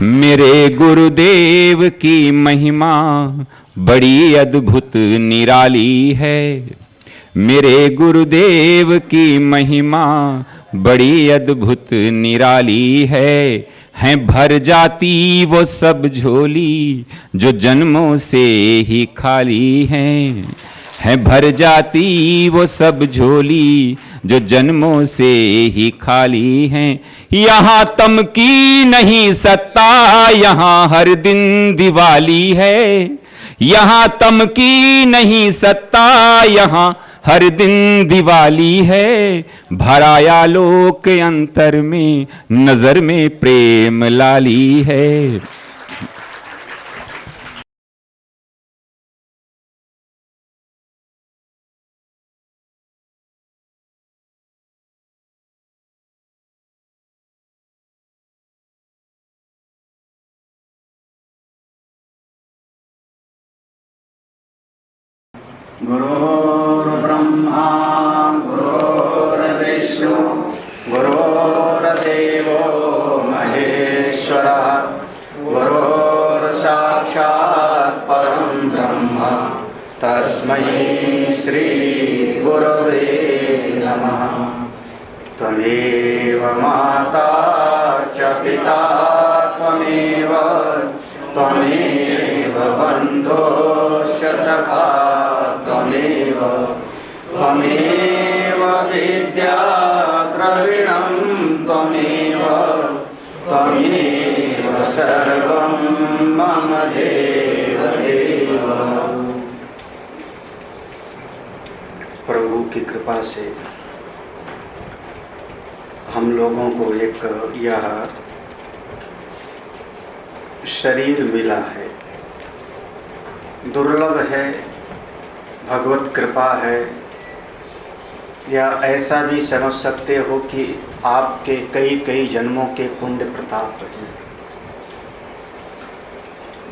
मेरे गुरुदेव की महिमा बड़ी अद्भुत निराली है। मेरे गुरुदेव की महिमा बड़ी अद्भुत निराली है भर जाती वो सब झोली जो जन्मों से ही खाली है भर जाती वो सब झोली जो जन्मों से ही खाली हैं। यहाँ तम की नहीं सत्ता, यहाँ हर दिन दिवाली है। यहाँ तम की नहीं सत्ता, यहाँ हर दिन दिवाली है। भराया लोक अंतर में नजर में प्रेम लाली है। गुरुर्ब्रह्मा गुरुर्विष्णु गुरुर्देवो महेश्वरः गुरुर्साक्षात् परं ब्रह्म तस्मै श्री गुरवे नमः। त्वमेव माता च पिता त्वमेव बन्धुश्च सखा त्वमेव विद्या द्रविणं त्वमेव सर्वं मम देव देव। प्रभु की कृपा से हम लोगों को एक यह शरीर मिला है, दुर्लभ है, भगवत कृपा है, या ऐसा भी समझ सकते हो कि आपके कई कई जन्मों के पुण्य प्रताप हैं।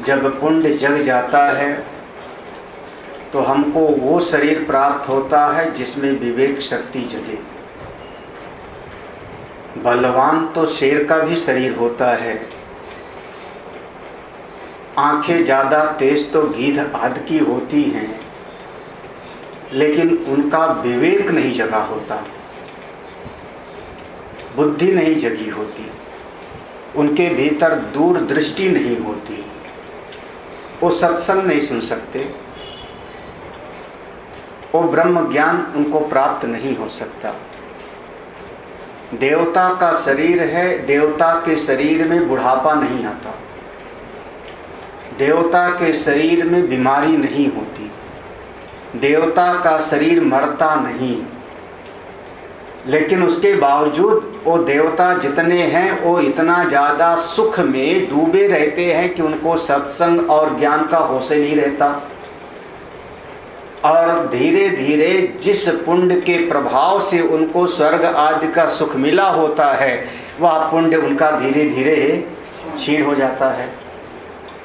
जब पुण्य जग जाता है तो हमको वो शरीर प्राप्त होता है जिसमें विवेक शक्ति जगे। बलवान तो शेर का भी शरीर होता है, आंखें ज़्यादा तेज तो गीध आदि की होती हैं, लेकिन उनका विवेक नहीं जगा होता, बुद्धि नहीं जगी होती, उनके भीतर दूरदृष्टि नहीं होती, वो सत्संग नहीं सुन सकते, वो ब्रह्म ज्ञान उनको प्राप्त नहीं हो सकता। देवता का शरीर है, देवता के शरीर में बुढ़ापा नहीं आता, देवता के शरीर में बीमारी नहीं होती, देवता का शरीर मरता नहीं, लेकिन उसके बावजूद वो देवता जितने हैं वो इतना ज़्यादा सुख में डूबे रहते हैं कि उनको सत्संग और ज्ञान का होश ही नहीं रहता। और धीरे धीरे जिस पुण्य के प्रभाव से उनको स्वर्ग आदि का सुख मिला होता है, वह पुण्य उनका धीरे धीरे क्षीण हो जाता है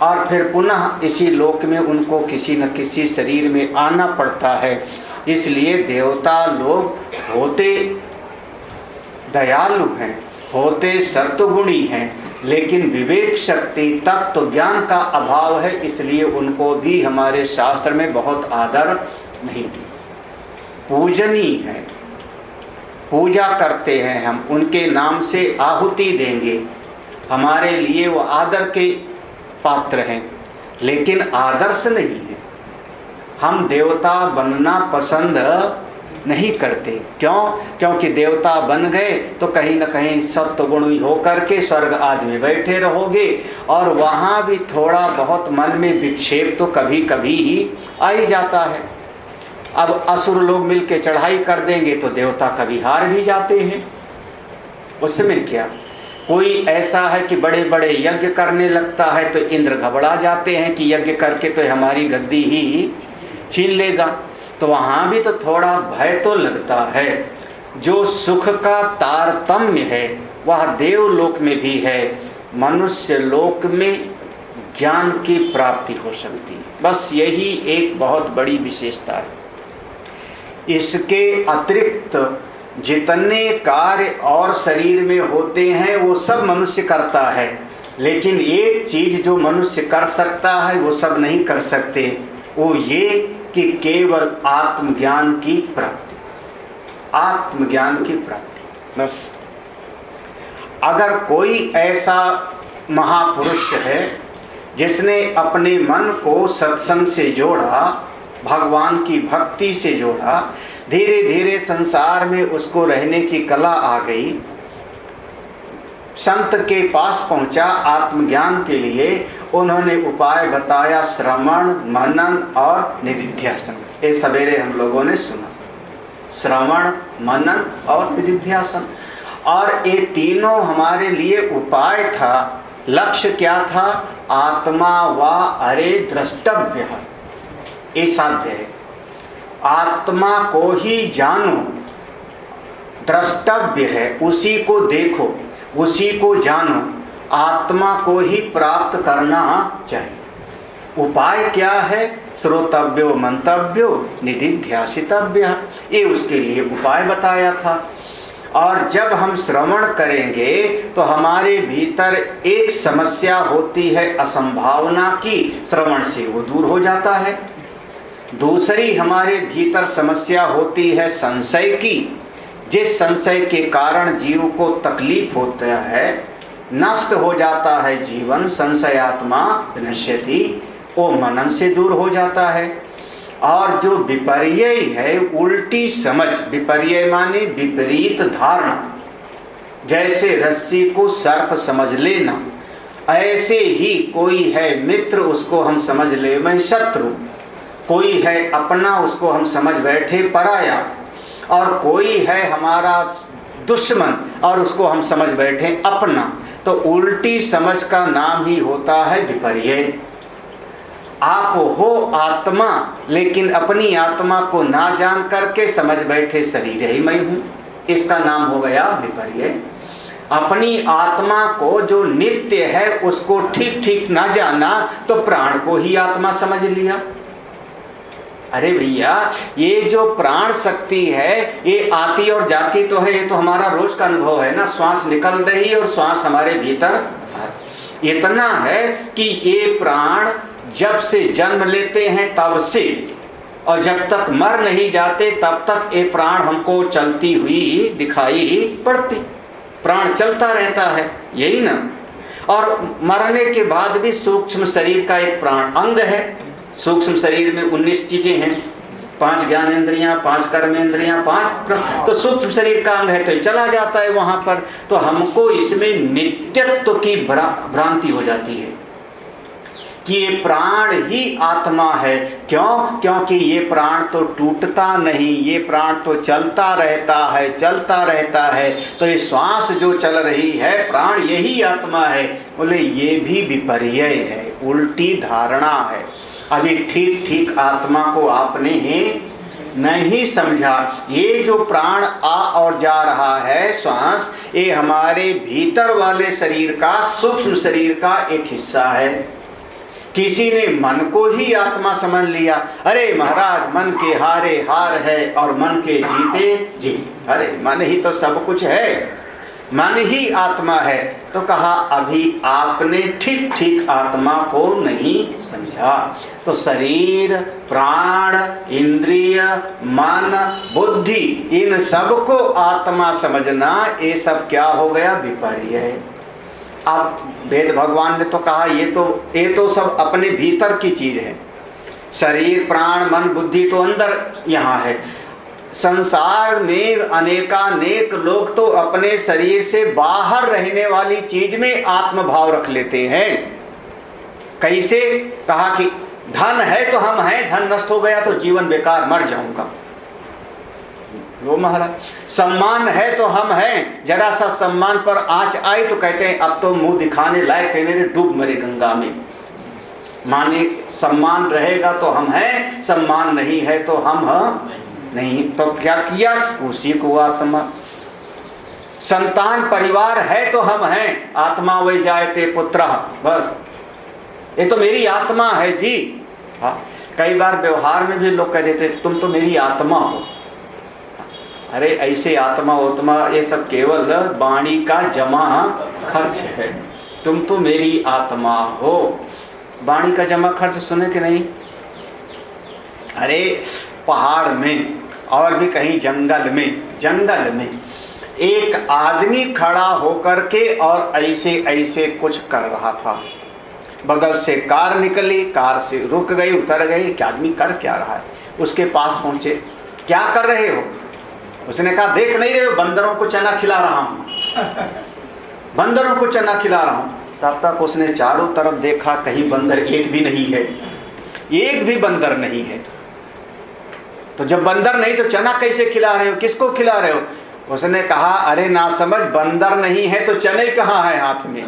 और फिर पुनः इसी लोक में उनको किसी न किसी शरीर में आना पड़ता है। इसलिए देवता लोग होते दयालु हैं, होते सत्वगुणी हैं, लेकिन विवेक शक्ति तत्व ज्ञान का अभाव है, इसलिए उनको भी हमारे शास्त्र में बहुत आदर नहीं दी। पूजनीय है, पूजा करते हैं हम, उनके नाम से आहुति देंगे, हमारे लिए वो आदर के पात्र हैं, लेकिन आदर्श नहीं है। हम देवता बनना पसंद नहीं करते। क्यों? क्योंकि देवता बन गए तो कहीं न कहीं सत्वगुणी होकर के स्वर्ग आदि में बैठे रहोगे और वहाँ भी थोड़ा बहुत मन में विक्षेप तो कभी कभी ही आ ही जाता है। अब असुर लोग मिलके चढ़ाई कर देंगे तो देवता कभी हार भी जाते हैं, उसमें क्या। कोई ऐसा है कि बड़े बड़े यज्ञ करने लगता है तो इंद्र घबरा जाते हैं कि यज्ञ करके तो हमारी गद्दी ही छीन लेगा, तो वहाँ भी तो थोड़ा भय तो लगता है। जो सुख का तारतम्य है वह देवलोक में भी है, मनुष्य लोक में ज्ञान की प्राप्ति हो सकती है। बस यही एक बहुत बड़ी विशेषता है। इसके अतिरिक्त जितने कार्य और शरीर में होते हैं वो सब मनुष्य करता है, लेकिन एक चीज जो मनुष्य कर सकता है वो सब नहीं कर सकते, वो ये कि केवल आत्मज्ञान की प्राप्ति, आत्मज्ञान की प्राप्ति बस। अगर कोई ऐसा महापुरुष है जिसने अपने मन को सत्संग से जोड़ा, भगवान की भक्ति से जोड़ा, धीरे धीरे संसार में उसको रहने की कला आ गई, संत के पास पहुंचा आत्मज्ञान के लिए, उन्होंने उपाय बताया श्रवण, मनन और निधिध्यासन। ये सवेरे हम लोगों ने सुना, श्रवण, मनन और निधिध्यासन। और ये तीनों हमारे लिए उपाय था। लक्ष्य क्या था? आत्मा वा अरे द्रष्टव्य, ये साध्य है। आत्मा को ही जानो, द्रष्टव्य है, उसी को देखो, उसी को जानो, आत्मा को ही प्राप्त करना चाहिए। उपाय क्या है? श्रोतव्यो मंतव्यो निधिध्यासितव्य, ये उसके लिए उपाय बताया था। और जब हम श्रवण करेंगे तो हमारे भीतर एक समस्या होती है असंभावना की, श्रवण से वो दूर हो जाता है। दूसरी हमारे भीतर समस्या होती है संशय की, जिस संशय के कारण जीव को तकलीफ होता है, नष्ट हो जाता है जीवन, संशयात्मा विनश्यति, वो मनन से दूर हो जाता है। और जो विपर्य है, उल्टी समझ, विपर्य माने विपरीत धारणा, जैसे रस्सी को सर्प समझ लेना, ऐसे ही कोई है मित्र उसको हम समझ ले में शत्रु, कोई है अपना उसको हम समझ बैठे पराया, और कोई है हमारा दुश्मन और उसको हम समझ बैठे अपना। तो उल्टी समझ का नाम ही होता है विपर्य। आप हो आत्मा, लेकिन अपनी आत्मा को ना जान करके समझ बैठे शरीर ही मैं हूं, इसका नाम हो गया विपर्य। अपनी आत्मा को जो नित्य है उसको ठीक ठीक ना जाना तो प्राण को ही आत्मा समझ लिया। अरे भैया, ये जो प्राण शक्ति है ये आती और जाती तो है, ये तो हमारा रोज का अनुभव है ना, श्वास निकल रही और श्वास हमारे भीतर। इतना है कि ये प्राण जब से जन्म लेते हैं तब से, और जब तक मर नहीं जाते तब तक ये प्राण हमको चलती हुई दिखाई पड़ती। प्राण चलता रहता है, यही ना। और मरने के बाद भी सूक्ष्म शरीर का एक प्राण अंग है। सूक्ष्म शरीर में 19 चीजें हैं, 5 ज्ञानेंद्रियां, 5 कर्मेंद्रियां, 5, तो सूक्ष्म शरीर का अंग है तो चला जाता है वहां पर। तो हमको इसमें नित्यत्व की भ्रांति हो जाती है कि ये प्राण ही आत्मा है। क्यों? क्योंकि ये प्राण तो टूटता नहीं, ये प्राण तो चलता रहता है, चलता रहता है। तो ये श्वास जो चल रही है, प्राण यही आत्मा है। बोले ये भी विपर्य है, उल्टी धारणा है। अभी ठीक ठीक आत्मा को आपने नहीं समझा। ये जो प्राण आ और जा रहा है श्वास, ये हमारे भीतर वाले शरीर का, सूक्ष्म शरीर का एक हिस्सा है। किसी ने मन को ही आत्मा समझ लिया। अरे महाराज, मन के हारे हार है और मन के जीते जीत। अरे मन ही तो सब कुछ है, मन ही आत्मा है। तो कहा अभी आपने ठीक ठीक आत्मा को नहीं समझा। तो शरीर, प्राण, इंद्रिय, मन, बुद्धि, इन सब को आत्मा समझना, ये सब क्या हो गया? विपर्य है। अब वेद भगवान ने तो कहा ये तो सब अपने भीतर की चीज है। शरीर, प्राण, मन, बुद्धि तो अंदर यहाँ है। संसार में अनेकानेक लोग तो अपने शरीर से बाहर रहने वाली चीज में आत्मभाव रख लेते हैं। कैसे? कहा कि धन है तो हम हैं, धन नष्ट हो गया तो जीवन बेकार, मर जाऊंगा। लो महाराज, सम्मान है तो हम हैं, जरा सा सम्मान पर आंच आई तो कहते हैं अब तो मुंह दिखाने लायक कहने रे, डूब मरे गंगा में। माने सम्मान रहेगा तो हम हैं, सम्मान नहीं है तो हम नहीं। तो क्या किया? उसी को आत्मा। संतान परिवार है तो हम हैं, आत्मा वही जायते पुत्र, बस ये तो मेरी आत्मा है जी। हाँ, कई बार व्यवहार में भी लोग कह देते तुम तो मेरी आत्मा हो। अरे ऐसे आत्मा उत्मा ये सब केवल वाणी का जमा खर्च है। तुम तो मेरी आत्मा हो। वाणी का जमा खर्च सुने कि नहीं? अरे पहाड़ में और भी कहीं जंगल में एक आदमी खड़ा होकर के और ऐसे ऐसे कुछ कर रहा था। बगल से कार निकली, कार से रुक गई, उतर गई कि आदमी कर क्या रहा है। उसके पास पहुंचे, क्या कर रहे हो? उसने कहा देख नहीं रहे हो, बंदरों को चना खिला रहा हूं, बंदरों को चना खिला रहा हूं। तब तक उसने चारों तरफ देखा, कहीं बंदर एक भी नहीं है, एक भी बंदर नहीं है। तो जब बंदर नहीं तो चना कैसे खिला रहे हो, किसको खिला रहे हो? उसने कहा अरे ना समझ, बंदर नहीं है तो चने कहाँ है हाथ में?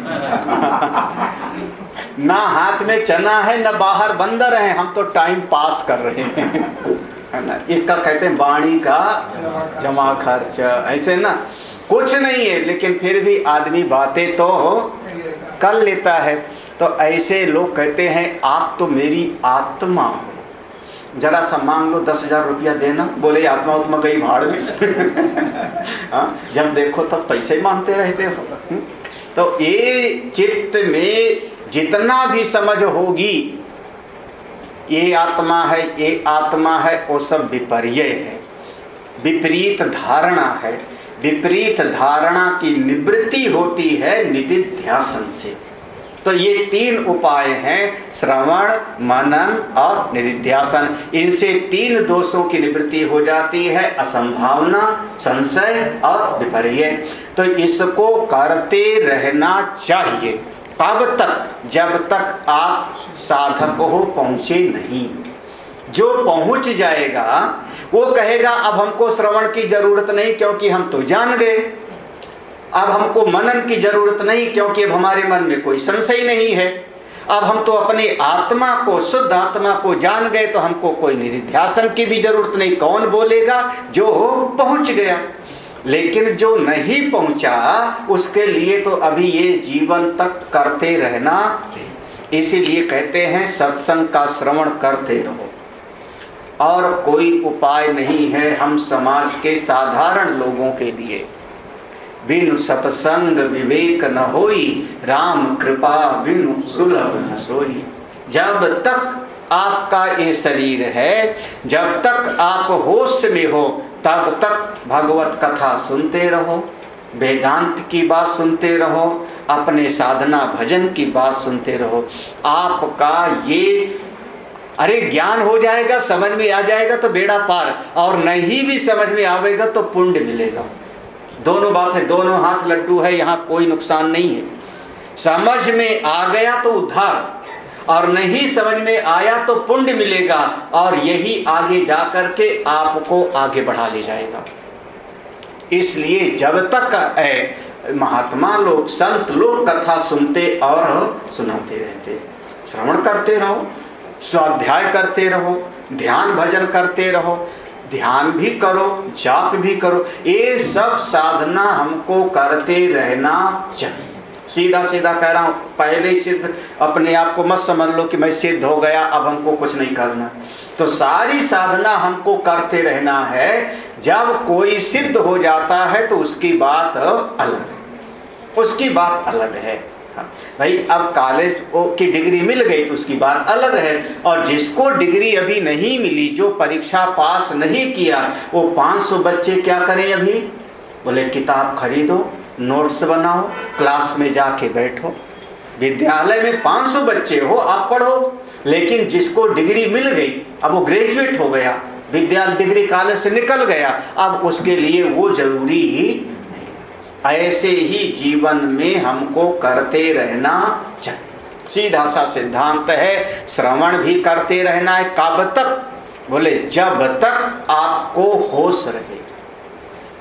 ना हाथ में चना है ना बाहर बंदर है, हम तो टाइम पास कर रहे हैं, है ना। इसका कहते हैं वाणी का जमा खर्च। ऐसे ना कुछ नहीं है लेकिन फिर भी आदमी बातें तो कर लेता है। तो ऐसे लोग कहते हैं आप तो मेरी आत्मा हो, जरा सा मांग लो 10,000 रुपया देना, बोले आत्मा उत्मा गई भाड़ में। जब देखो तब पैसे मांगते रहते हो। तो ये चित्त में जितना भी समझ होगी ये आत्मा है, ये आत्मा है, वो सब विपर्य है, विपरीत धारणा है। विपरीत धारणा की निवृत्ति होती है निदिध्यासन से। तो ये 3 उपाय हैं, श्रवण, मनन और निदिध्यासन। इनसे 3 दोषों की निवृत्ति हो जाती है, असंभावना, संशय और विपर्य। तो इसको करते रहना चाहिए। कब तक? जब तक आप साधक हो पहुंचे नहीं। जो पहुंच जाएगा वो कहेगा अब हमको श्रवण की जरूरत नहीं क्योंकि हम तो जान गए, अब हमको मनन की जरूरत नहीं क्योंकि अब हमारे मन में कोई संशय नहीं है, अब हम तो अपने आत्मा को, शुद्ध आत्मा को जान गए, तो हमको कोई निधिध्यासन की भी जरूरत नहीं। कौन बोलेगा? जो पहुंच गया। लेकिन जो नहीं पहुंचा उसके लिए तो अभी ये जीवन तक करते रहना। इसीलिए कहते हैं सत्संग का श्रवण करते रहो, और कोई उपाय नहीं है हम समाज के साधारण लोगों के लिए। बिनु सत्संग विवेक न होई, राम कृपा बिनु सुलभ न सोई। जब तक आपका ये शरीर है, जब तक आप होश में हो, तब तक भगवत कथा सुनते रहो, वेदांत की बात सुनते रहो, अपने साधना भजन की बात सुनते रहो। आपका ये अरे ज्ञान हो जाएगा, समझ में आ जाएगा तो बेड़ा पार, और नहीं भी समझ में आवेगा तो पुण्य मिलेगा। दोनों बात है, दोनों हाथ लड्डू है, यहाँ कोई नुकसान नहीं है। समझ में आ गया तो उद्धार, और नहीं समझ में आया तो पुण्य मिलेगा, और यही आगे जाकर के आपको आगे बढ़ा ले जाएगा। इसलिए जब तक महात्मा लोग, संत लोग कथा सुनते और सुनाते रहते, श्रवण करते रहो, स्वाध्याय करते रहो, ध्यान भजन करते रहो, ध्यान भी करो, जाप भी करो, ये सब साधना हमको करते रहना चाहिए। सीधा सीधा कह रहा हूं, पहले सिद्ध अपने आप को मत समझ लो कि मैं सिद्ध हो गया अब हमको कुछ नहीं करना। तो सारी साधना हमको करते रहना है। जब कोई सिद्ध हो जाता है तो उसकी बात अलग है, उसकी बात अलग है। भाई अब कॉलेज की डिग्री मिल गई तो उसकी बात अलग है, और जिसको डिग्री अभी नहीं मिली, जो परीक्षा पास नहीं किया, वो 500 बच्चे क्या करें अभी? बोले किताब खरीदो, नोट्स बनाओ, क्लास में जाके बैठो। विद्यालय में 500 बच्चे हो, आप पढ़ो। लेकिन जिसको डिग्री मिल गई, अब वो ग्रेजुएट हो गया, विद्यालय डिग्री कॉलेज से निकल गया, अब उसके लिए वो जरूरी ही। ऐसे ही जीवन में हमको करते रहना चाहिए। सीधा सा सिद्धांत है, श्रवण भी करते रहना है। कब तक? बोले जब तक आपको होश रहे।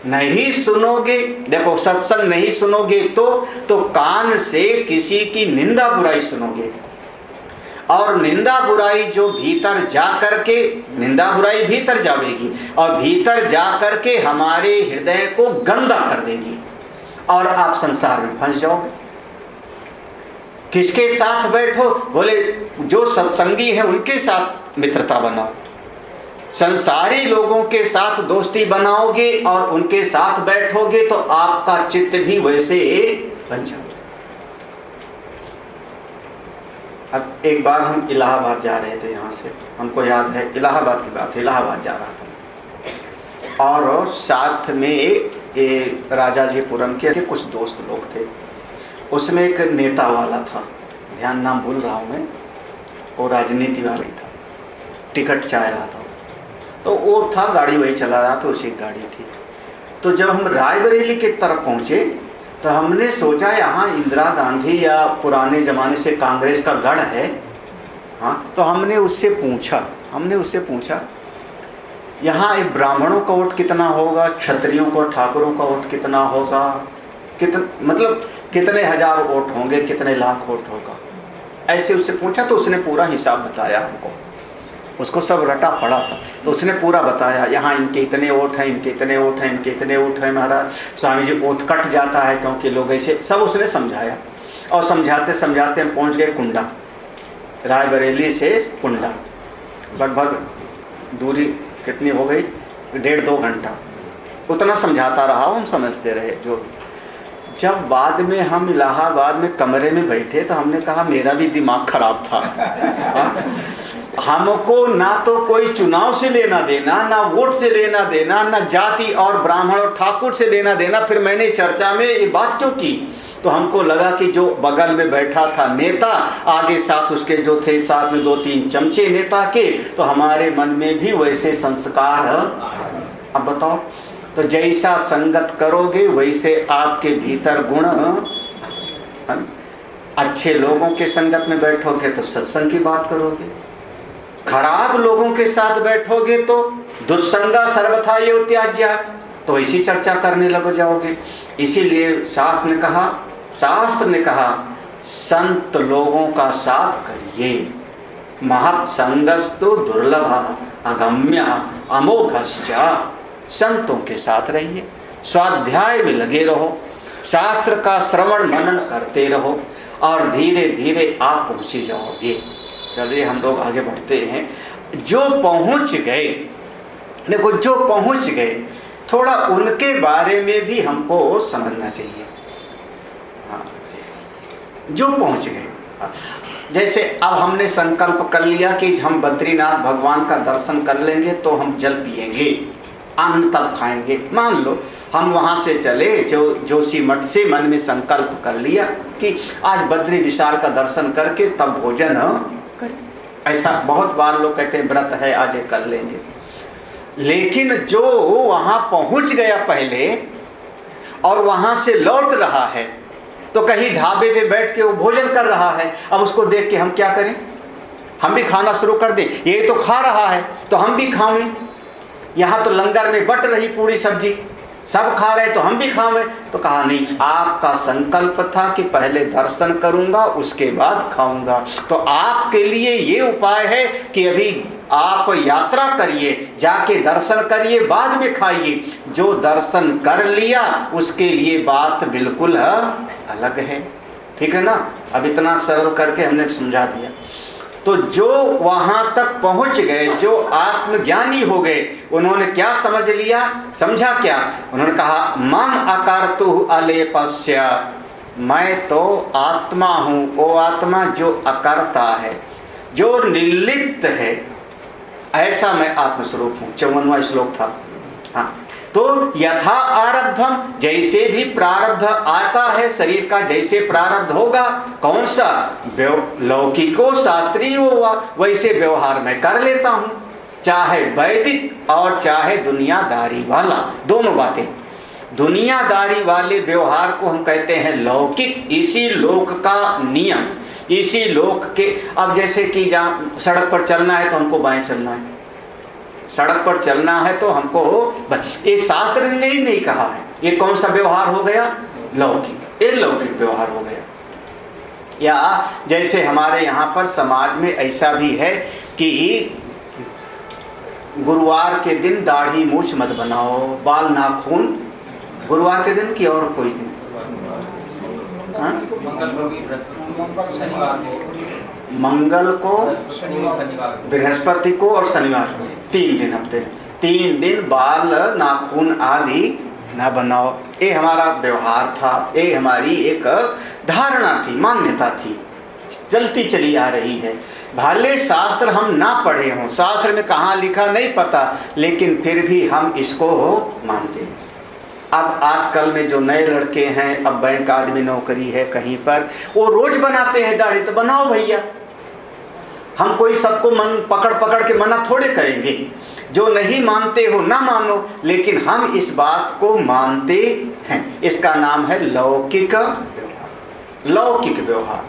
नहीं सुनोगे, देखो सत्संग नहीं सुनोगे तो कान से किसी की निंदा बुराई सुनोगे, और निंदा बुराई जो भीतर जा करके, निंदा बुराई भीतर जाएगी और भीतर जा करके हमारे हृदय को गंदा कर देगी, और आप संसार में फंस जाओगे। किसके साथ बैठो? बोले जो सत्संगी है उनके साथ मित्रता बनाओ। संसारी लोगों के साथ दोस्ती बनाओगे और उनके साथ बैठोगे तो आपका चित्त भी वैसे बन जाएगा। अब एक बार हम इलाहाबाद जा रहे थे, यहाँ से हमको याद है, इलाहाबाद की बात है, इलाहाबाद जा रहा था और साथ में राजाजीपुरम के कुछ दोस्त लोग थे। उसमें एक नेता वाला था, ध्यान नाम भूल रहा हूँ मैं, वो राजनीति वाला ही था, टिकट चाह रहा था, तो वो था, गाड़ी वही चला रहा था, उसी गाड़ी थी। तो जब हम रायबरेली की तरफ पहुँचे तो हमने सोचा यहाँ इंदिरा गांधी या पुराने ज़माने से कांग्रेस का गढ़ है। हाँ, तो हमने उससे पूछा यहाँ एक ब्राह्मणों का वोट कितना होगा, क्षत्रियों को, ठाकुरों का वोट कितना होगा, मतलब कितने हजार वोट होंगे, कितने लाख वोट होगा, ऐसे उससे पूछा। तो उसने पूरा हिसाब बताया हमको, उसको सब रटा पड़ा था, तो उसने पूरा बताया, यहाँ इनके इतने वोट हैं, इनके इतने वोट हैं, इनके इतने वोट हैं, महाराज स्वामी जी वोट कट जाता है क्योंकि लोग ऐसे, सब उसने समझाया। और समझाते समझाते हम पहुँच गए कुंडा, रायबरेली से कुंडा, लगभग दूरी कितनी हो गई, 1.5-2 घंटा, उतना समझाता रहा, हम समझते रहे। जो जब बाद में हम इलाहाबाद में कमरे में बैठे तो हमने कहा मेरा भी दिमाग खराब था। हमको ना तो कोई चुनाव से लेना देना, ना वोट से लेना देना, ना जाति और ब्राह्मण और ठाकुर से लेना देना। फिर मैंने चर्चा में ये बात क्यों की, तो हमको लगा कि जो बगल में बैठा था नेता, आगे साथ उसके जो थे, साथ में 2-3 चमचे नेता के, तो हमारे मन में भी वैसे संस्कार। अब बताओ, तो जैसा संगत करोगे वैसे आपके भीतर गुण। अच्छे लोगों के संगत में बैठोगे तो सत्संग की बात करोगे, खराब लोगों के साथ बैठोगे तो दुस्संगा सर्वथा ये त्याज्य, तो ऐसी चर्चा करने लग जाओगे। इसीलिए शास्त्र ने कहा संत लोगों का साथ करिए, महत् संगस्तु दुर्लभ अगम्य अमोघश्च। संतों के साथ रहिए, स्वाध्याय में लगे रहो, शास्त्र का श्रवण मनन करते रहो और धीरे धीरे आप पहुँचे जाओगे। चलिए हम लोग आगे बढ़ते हैं। जो पहुँच गए, देखो जो पहुँच गए, थोड़ा उनके बारे में भी हमको समझना चाहिए। हाँ, जो पहुँच गए, जैसे अब हमने संकल्प कर लिया कि हम बद्रीनाथ भगवान का दर्शन कर लेंगे तो हम जल पिएंगे, अन्न तब खाएंगे। मान लो हम वहाँ से चले, जोशीमठ से मन में संकल्प कर लिया कि आज बद्री विशाल का दर्शन करके तब भोजन करें। ऐसा बहुत बार लोग कहते हैं व्रत है आज कर लेंगे, लेकिन जो वहाँ पहुँच गया पहले और वहाँ से लौट रहा है, तो कहीं ढाबे पे बैठ के वो भोजन कर रहा है, अब उसको देख के हम क्या करें, हम भी खाना शुरू कर दें। ये तो खा रहा है तो हम भी खावें, यहाँ तो लंगर में बट रही पूरी सब्जी, सब खा रहे तो हम भी खावें। तो कहा नहीं, आपका संकल्प था कि पहले दर्शन करूंगा उसके बाद खाऊंगा। तो आपके लिए ये उपाय है कि अभी आप यात्रा करिए, जाके दर्शन करिए, बाद में खाइए। जो दर्शन कर लिया उसके लिए बात बिल्कुल अलग है, ठीक है ना। अब इतना सरल करके हमने समझा दिया। तो जो वहां तक पहुंच गए, जो आत्मज्ञानी हो गए, उन्होंने क्या समझ लिया, समझा क्या, उन्होंने कहा मम अकर्तु अलेपस्य, मैं तो आत्मा हूं। वो आत्मा जो अकर्ता है, जो निर्लिप्त है, ऐसा मैं आत्मस्वरूप हूं। 54वां श्लोक था। हाँ, तो यथा आरब्धम, जैसे भी प्रारब्ध आता है शरीर का, जैसे प्रारब्ध होगा, कौन सा लौकिको शास्त्रीय हुआ, वैसे व्यवहार मैं कर लेता हूं, चाहे वैदिक और चाहे दुनियादारी वाला, दोनों बातें। दुनियादारी वाले व्यवहार को हम कहते हैं लौकिक, इसी लोक का नियम, इसी लोक के। अब जैसे कि जहाँ सड़क पर चलना है तो हमको बाएं चलना है, सड़क पर चलना है तो हमको, ये शास्त्र ने नहीं कहा है। ये कौन सा व्यवहार हो गया, लौकिक, ये लौकिक व्यवहार हो गया। या जैसे हमारे यहाँ पर समाज में ऐसा भी है कि गुरुवार के दिन दाढ़ी मूछ मत बनाओ, बाल नाखून, गुरुवार के दिन की और कोई दिन, मंगल को, बृहस्पति को और शनिवार को, 3 दिन हफ्ते, 3 दिन बाल नाखून आदि न बनाओ। ये हमारा व्यवहार था, ये हमारी एक धारणा थी, मान्यता थी। चलती चली आ रही है। भले शास्त्र हम ना पढ़े हों, शास्त्र में कहाँ लिखा नहीं पता, लेकिन फिर भी हम इसको मानते हैं। अब आजकल में जो नए लड़के हैं, अब बैंक आदमी नौकरी है कहीं पर, वो रोज बनाते हैं दाढ़ी, तो बनाओ भैया। हम कोई सबको मन पकड़ पकड़ के मना थोड़े करेंगे। जो नहीं मानते हो ना मानो, लेकिन हम इस बात को मानते हैं। इसका नाम है लौकिक व्यवहार। लौकिक व्यवहार,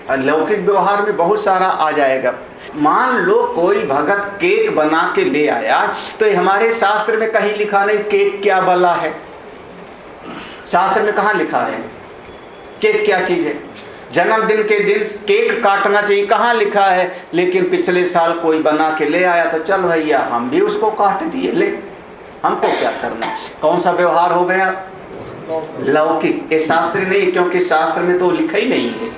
हाँ, लौकिक व्यवहार में बहुत सारा आ जाएगा। मान लो कोई भगत केक बना के ले आया, तो ये हमारे शास्त्र में कहीं लिखा नहीं केक क्या भला है। शास्त्र में कहाँ लिखा है केक क्या चीज है? जन्मदिन के दिन केक काटना चाहिए, कहाँ लिखा है? लेकिन पिछले साल कोई बना के ले आया तो चल भैया हम भी उसको काट दिए, ले हमको क्या करना। कौन सा व्यवहार हो गया? लौकिक। ये शास्त्र नहीं, क्योंकि शास्त्र में तो लिखा ही नहीं है।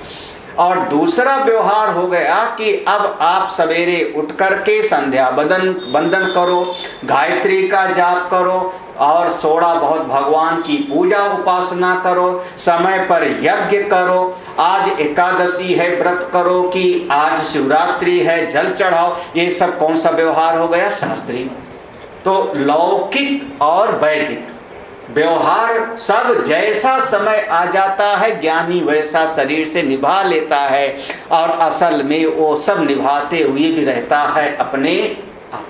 और दूसरा व्यवहार हो गया कि अब आप सवेरे उठ करके संध्या बंदन करो, गायत्री का जाप करो और थोड़ा बहुत भगवान की पूजा उपासना करो, समय पर यज्ञ करो, आज एकादशी है व्रत करो, कि आज शिवरात्रि है जल चढ़ाओ। ये सब कौन सा व्यवहार हो गया? शास्त्रीय। तो लौकिक और वैदिक व्यवहार सब जैसा समय आ जाता है ज्ञानी वैसा शरीर से निभा लेता है, और असल में वो सब निभाते हुए भी रहता है अपने आप।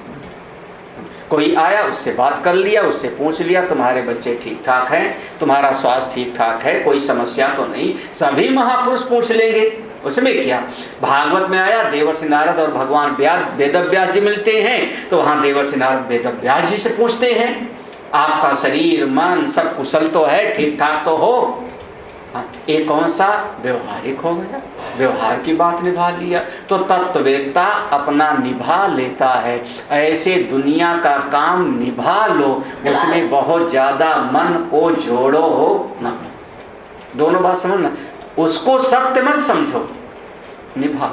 कोई आया उससे बात कर लिया, उससे पूछ लिया तुम्हारे बच्चे ठीक ठाक हैं, तुम्हारा स्वास्थ्य ठीक ठाक है, कोई समस्या तो नहीं। सभी महापुरुष पूछ लेंगे, उसमें क्या। भागवत में आया देवर्षि नारद और भगवान वेदव्यास जी मिलते हैं, तो वहां देवर्षि नारद वेदव्यास जी से पूछते हैं आपका शरीर मन सब कुशल तो है, ठीक ठाक तो हो। ये कौन सा व्यवहारिक हो गया? व्यवहार की बात निभा लिया। तो तत्ववेत्ता अपना निभा लेता है। ऐसे दुनिया का काम निभा लो, उसमें बहुत ज्यादा मन को जोड़ो हो ना। दोनों बात समझना, उसको सत्य मत समझो, निभा।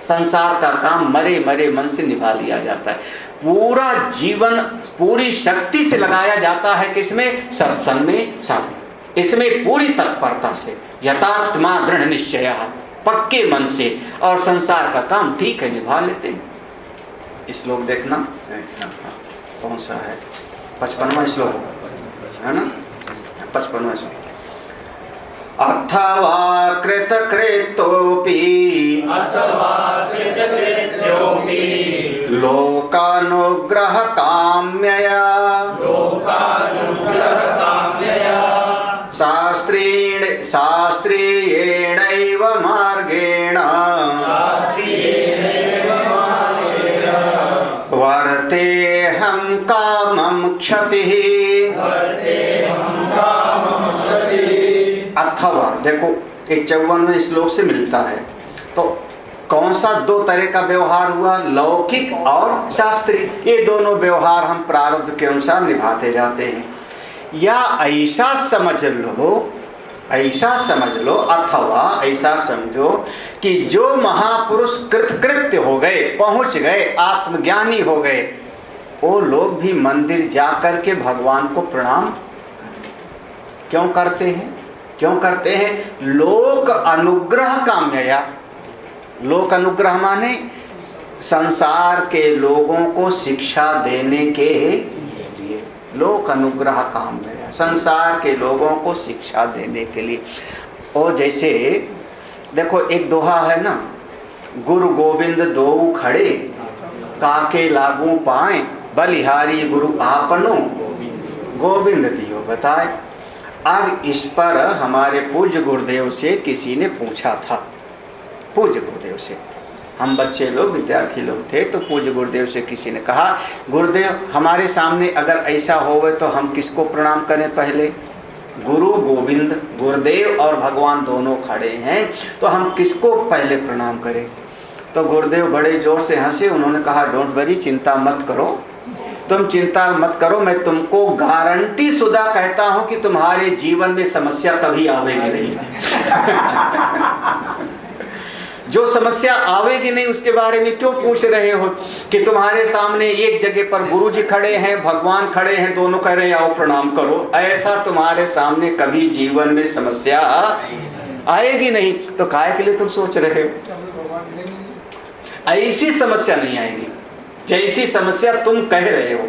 संसार का काम मरे मरे मन से निभा लिया जाता है। पूरा जीवन पूरी शक्ति से लगाया जाता है किसमें? सत्संग में, साधना। इसमें पूरी तत्परता से, यथात्मा दृढ़ निश्चय, पक्के मन से। और संसार का काम ठीक है निभा लेते हैं। श्लोक देखना कौन सा है? 55वां श्लोक है ना, 55वां श्लोक। अथवा कृतकृतोऽपि लोकानुग्रह काम्यया शास्त्रीयेणैव मार्गेण वर्तेऽहं कामं क्षतिः। अथवा देखो ये 54वें श्लोक से मिलता है। तो कौन सा दो तरह का व्यवहार हुआ? लौकिक और शास्त्रीय। ये दोनों व्यवहार हम प्रारब्ध के अनुसार निभाते जाते हैं। या ऐसा समझ लो अथवा ऐसा समझो कि जो महापुरुष कृतकृत्य हो गए, पहुंच गए, आत्मज्ञानी हो गए, वो लोग भी मंदिर जा करके भगवान को प्रणाम क्यों करते हैं? क्यों करते हैं? लोक अनुग्रह काम्यया। लोक अनुग्रह माने संसार के लोगों को शिक्षा देने के लिए। लोक अनुग्रह काम्यया, संसार के लोगों को शिक्षा देने के लिए। और जैसे देखो एक दोहा है ना, गुरु गोविंद दो खड़े, काके लागू पाए, बलिहारी गुरु आपनो, गोविंद दियो बताए। अब इस पर हमारे पूज्य गुरुदेव से किसी ने पूछा था। पूज्य गुरुदेव से, हम बच्चे लोग विद्यार्थी लोग थे, तो पूज्य गुरुदेव से किसी ने कहा, गुरुदेव हमारे सामने अगर ऐसा होवे तो हम किसको प्रणाम करें? पहले गुरु गोविंद, गुरुदेव और भगवान दोनों खड़े हैं, तो हम किसको पहले प्रणाम करें? तो गुरुदेव बड़े जोर से हंसे। उन्होंने कहा, डोंट वरी, चिंता मत करो, तुम चिंता मत करो, मैं तुमको गारंटी शुदा कहता हूं कि तुम्हारे जीवन में समस्या कभी आवेगी नहीं। जो समस्या आवेगी नहीं उसके बारे में क्यों पूछ रहे हो? कि तुम्हारे सामने एक जगह पर गुरु जी खड़े हैं, भगवान खड़े हैं, दोनों कह रहे हैं आओ प्रणाम करो। ऐसा तुम्हारे सामने कभी जीवन में समस्या आएगी नहीं, तो काहे के लिए तुम सोच रहे हो? ऐसी समस्या नहीं आएगी जैसी समस्या तुम कह रहे हो।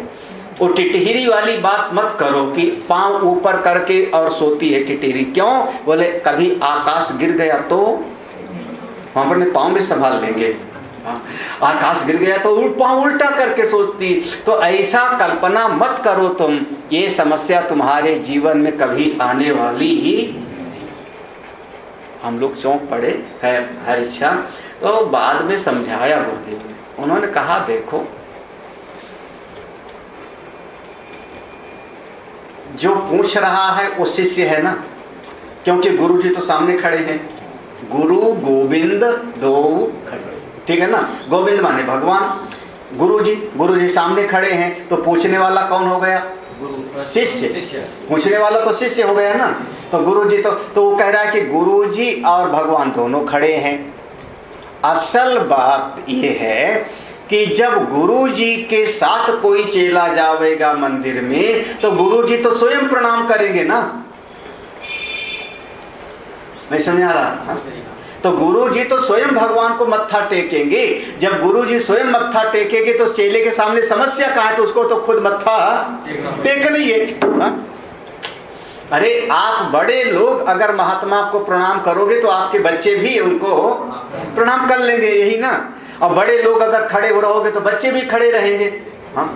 वो टिटहिरी वाली बात मत करो कि पांव ऊपर करके और सोती है टिटहिरी। क्यों? बोले कभी आकाश गिर गया तो वहां पर पांव भी संभाल लेंगे। आकाश गिर गया तो पांव उल्टा करके सोचती। तो ऐसा कल्पना मत करो तुम, ये समस्या तुम्हारे जीवन में कभी आने वाली ही। हम लोग चौंक पड़े। खैर हर इच्छा तो बाद में समझाया गुरुदेव ने। उन्होंने कहा देखो, जो पूछ रहा है वो शिष्य है ना, क्योंकि गुरु जी तो सामने खड़े हैं। गुरु गोविंद दो खड़े, ठीक है ना। गोविंद माने भगवान, गुरु जी सामने खड़े हैं। तो पूछने वाला कौन हो गया? शिष्य। पूछने वाला तो शिष्य हो गया ना। तो गुरु जी तो वो कह रहा है कि गुरु जी और भगवान दोनों खड़े हैं। असल बात यह है कि जब गुरु जी के साथ कोई चेला जाएगा मंदिर में, तो गुरु जी तो स्वयं प्रणाम करेंगे ना। नहीं समझ आ रहा? तो गुरु जी तो स्वयं भगवान को मत्था टेकेंगे। जब गुरु जी स्वयं मत्था टेकेंगे तो चेले के सामने समस्या कहाँ है? तो उसको तो खुद मत्था टेकना ही है। अरे आप बड़े लोग अगर महात्मा को प्रणाम करोगे तो आपके बच्चे भी उनको प्रणाम कर लेंगे, यही ना। और बड़े लोग अगर खड़े हो रहोगे तो बच्चे भी खड़े रहेंगे। हाँ,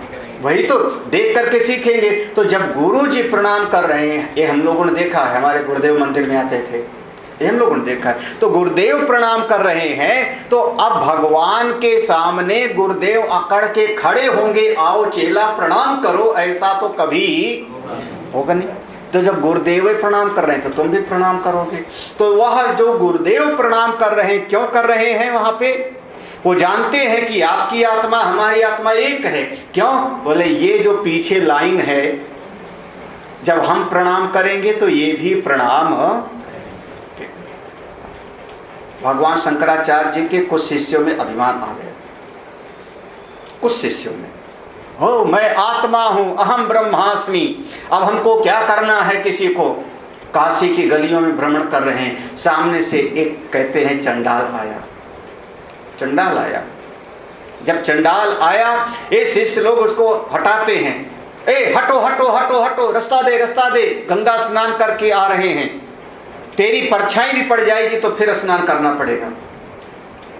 वही तो देख करके सीखेंगे। तो जब गुरु जी प्रणाम कर रहे हैं, ये हम लोगों ने देखा है, हमारे गुरुदेव मंदिर में आते थे, ये हम लोगों ने देखा है। तो गुरुदेव प्रणाम कर रहे हैं, तो अब भगवान के सामने गुरुदेव अकड़ के खड़े होंगे, आओ चेला प्रणाम करो, ऐसा तो कभी होगा नहीं। तो जब गुरुदेव प्रणाम कर रहे हैं तो तुम भी प्रणाम करोगे। तो वह जो गुरुदेव प्रणाम कर रहे हैं, क्यों कर रहे हैं? वहां पे वो जानते हैं कि आपकी आत्मा हमारी आत्मा एक है। क्यों? बोले ये जो पीछे लाइन है, जब हम प्रणाम करेंगे तो ये भी प्रणाम। भगवान शंकराचार्य जी के कुछ शिष्यों में अभिमान आ गया। कुछ शिष्यों में, हो मैं आत्मा हूं, अहम ब्रह्मास्मि, अब हमको क्या करना है किसी को। काशी की गलियों में भ्रमण कर रहे हैं, सामने से एक कहते हैं चंडाल आया। चंडाल आया। जब चंडाल आया, ये शिष्य लोग उसको हटाते हैं। ए हटो हटो हटो हटो, रास्ता दे रास्ता दे, गंगा स्नान करके आ रहे हैं, तेरी परछाई भी पड़ जाएगी तो फिर स्नान करना पड़ेगा।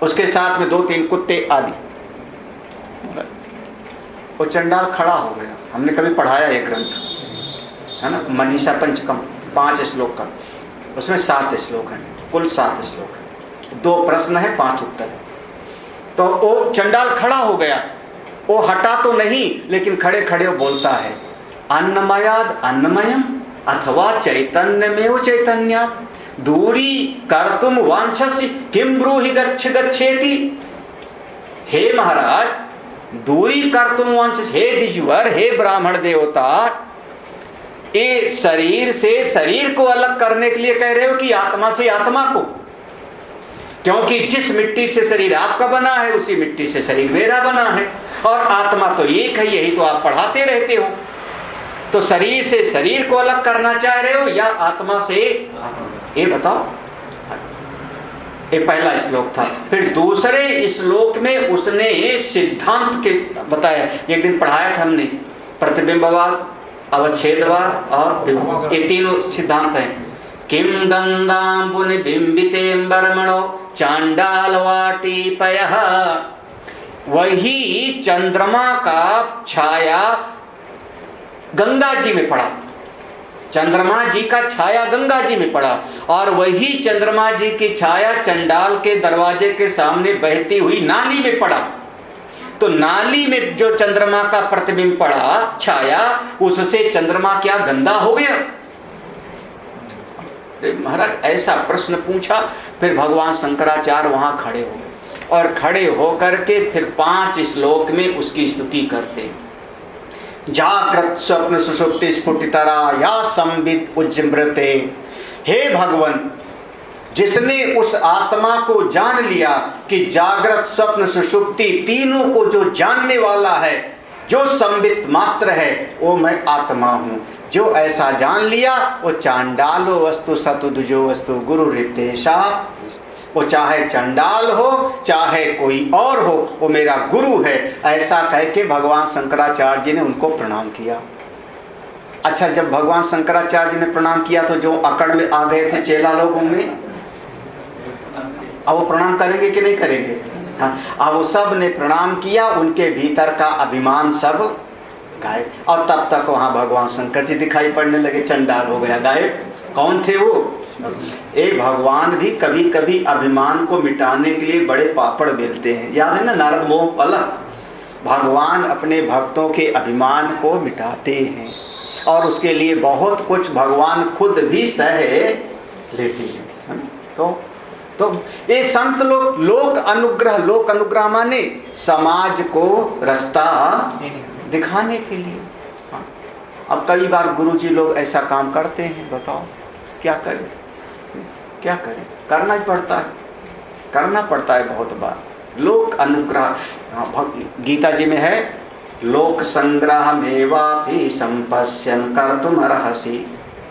उसके साथ में 2-3 कुत्ते आदि। वो चंडाल खड़ा हो गया। हमने कभी पढ़ाया ये ग्रंथ है ना, मनीषा पंचकम, 5 श्लोक का, उसमें 7 श्लोक हैं, कुल 7 श्लोक है, 2 प्रश्न है, 5 उत्तर है। तो वो चंडाल खड़ा हो गया। वो हटा तो नहीं, लेकिन खड़े खड़े वो बोलता है, अन्नमयाद अन्नमयम अथवा चैतन्यमेव चैतन्यात् दूरी कर्तुम वांछसि किम ब्रूहि गच्छ गच्छेति। हे महाराज, दूरी कर्तुम वांछसि, हे द्विजवर, हे ब्राह्मण देवता, ये शरीर से शरीर को अलग करने के लिए कह रहे हो कि आत्मा से आत्मा को? क्योंकि जिस मिट्टी से शरीर आपका बना है उसी मिट्टी से शरीर मेरा बना है, और आत्मा तो एक है, यही तो आप पढ़ाते रहते हो। तो शरीर से शरीर को अलग करना चाह रहे हो या आत्मा से? ये बताओ। ये पहला श्लोक था। फिर दूसरे श्लोक में उसने सिद्धांत के बताया। एक दिन पढ़ाया था हमने, प्रतिबिंबवाद, अवच्छेदवाद और ये तीनों सिद्धांत हैं। किम गंगांबुनि बिंबितें बर्मणो चांडालवाटीपयः। वही चंद्रमा का छाया गंगा जी में पड़ा, चंद्रमा जी का छाया गंगा जी में पड़ा, और वही चंद्रमा जी की छाया चंडाल के दरवाजे के सामने बहती हुई नाली में पड़ा। तो नाली में जो चंद्रमा का प्रतिबिंब पड़ा, छाया, उससे चंद्रमा क्या गंदा हो गया? महाराज ऐसा प्रश्न पूछा। फिर भगवान शंकराचार्य वहां खड़े हो गए, और खड़े होकर के फिर 5 श्लोक में उसकी स्तुति करते। जागृत स्वप्न सुषुप्ति स्फुटितरा या संविद उज्जृते। हे भगवान, जिसने उस आत्मा को जान लिया कि जागृत स्वप्न सुषुप्ति तीनों को जो जानने वाला है, जो संवित मात्र है, वो मैं आत्मा हूं। जो ऐसा जान लिया वो चांडालो वस्तु सतुदुजो वस्तु गुरु रितेशा, वो चाहे चंडाल हो चाहे कोई और हो, वो मेरा गुरु है, ऐसा कह के भगवान शंकराचार्य जी ने उनको प्रणाम किया। अच्छा, जब भगवान शंकराचार्य जी ने प्रणाम किया तो जो अकड़ में आ गए थे चेला लोग उनमें, अब वो प्रणाम करेंगे कि नहीं करेंगे? हाँ, अब वो सब ने प्रणाम किया, उनके भीतर का अभिमान सब गायब, और तब तक वहाँ भगवान शंकर जी दिखाई पड़ने लगे, चंडाल हो गया गायब। कौन थे वो? भगवान भी कभी कभी अभिमान को मिटाने के लिए बड़े पापड़ बेलते हैं। याद है ना नारद मोह पलक, भगवान अपने भक्तों के अभिमान को मिटाते हैं और उसके लिए बहुत कुछ भगवान खुद भी सह लेते हैं। तो ये संत लोग लोक अनुग्रह माने समाज को रास्ता दिखाने के लिए। अब कई बार गुरुजी लोग ऐसा काम करते हैं, बताओ क्या करें? क्या करें? करना ही पड़ता है, करना पड़ता है बहुत बार। लोक अनुग्रह, गीता जी में है, लोक संग्रह मेवापि संपश्यन कर्तुम अर्हसि।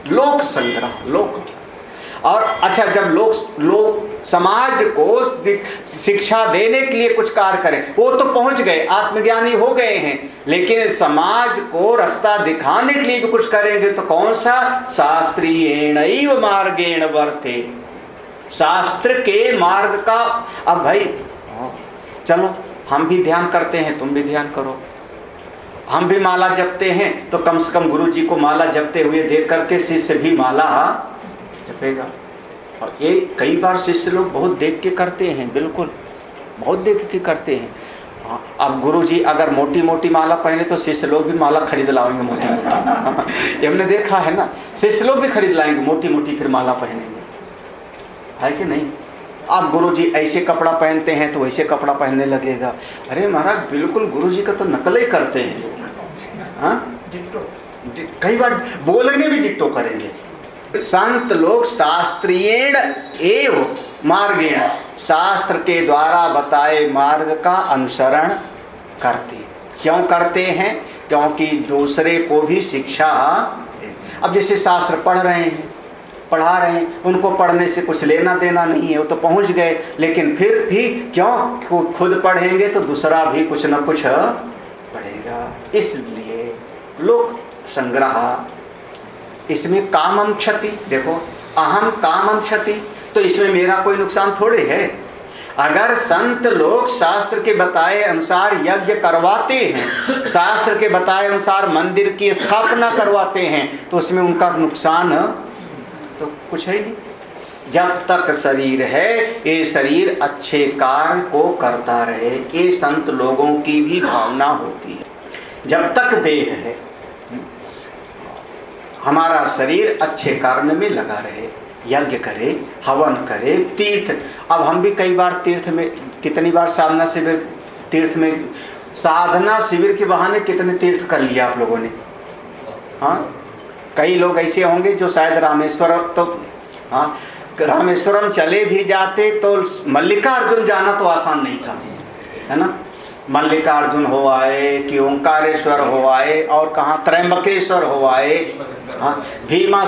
लोक संग्रह, लोक। और अच्छा, जब लोग समाज को शिक्षा देने के लिए कुछ कार्य करें, वो तो पहुंच गए, आत्मज्ञानी हो गए हैं, लेकिन समाज को रास्ता दिखाने के लिए भी कुछ करेंगे तो कौन सा? शास्त्रीयेणैव मार्गेण वर्ते, शास्त्र के मार्ग का। अब भाई चलो, हम भी ध्यान करते हैं, तुम भी ध्यान करो। हम भी माला जपते हैं तो कम से कम गुरु जी को माला जपते हुए देख करके शिष्य भी माला जपेगा। और ये कई बार शिष्य लोग बहुत देख के करते हैं, बिल्कुल बहुत देख के करते हैं। अब गुरु जी अगर मोटी मोटी माला पहने तो शिष्य लोग भी माला खरीद लाएंगे मोटी मोटी। ये हमने देखा है ना, शिष्य लोग भी खरीद लाएंगे मोटी मोटी, फिर माला पहनेंगे, है कि नहीं? अब गुरु जी ऐसे कपड़ा पहनते हैं तो वैसे कपड़ा पहनने लगेगा। अरे महाराज, बिल्कुल गुरु जी का तो नकल ही करते हैं। कई बार बोलेंगे भी डिट्टो करेंगे। संत लोग शास्त्रीयेण एव मार्गेण, शास्त्र के द्वारा बताए मार्ग का अनुसरण करते। क्यों करते हैं? क्योंकि दूसरे को भी शिक्षा। अब जैसे शास्त्र पढ़ रहे हैं, पढ़ा रहे हैं, उनको पढ़ने से कुछ लेना देना नहीं है, वो तो पहुंच गए, लेकिन फिर भी क्यों? खुद पढ़ेंगे तो दूसरा भी कुछ न कुछ पढ़ेगा। इसलिए लोक संग्रह, इसमें कामम क्षति, देखो अहम कामम क्षति, तो इसमें मेरा कोई नुकसान थोड़े है। अगर संत लोग शास्त्र के बताए अनुसार यज्ञ करवाते हैं, शास्त्र के बताए अनुसार मंदिर की स्थापना करवाते हैं, तो उसमें उनका नुकसान तो कुछ है नहीं। जब तक शरीर है, ये शरीर अच्छे कार्य को करता रहे, ये संत लोगों की भी भावना होती है। जब तक देह है, हमारा शरीर अच्छे कर्म में लगा रहे, यज्ञ करे, हवन करे, तीर्थ। अब हम भी कई बार तीर्थ में, कितनी बार साधना शिविर, तीर्थ में साधना शिविर के बहाने कितने तीर्थ कर लिया आप लोगों ने। हाँ, कई लोग ऐसे होंगे जो शायद रामेश्वरम, तो हाँ रामेश्वरम चले भी जाते तो मल्लिकार्जुन जाना तो आसान नहीं था, है ना। मल्लिकार्जुन हो आए कि ओंकारेश्वर हो आए, और कहाँ त्रयंबकेश्वर हो आए, हाँ भीमा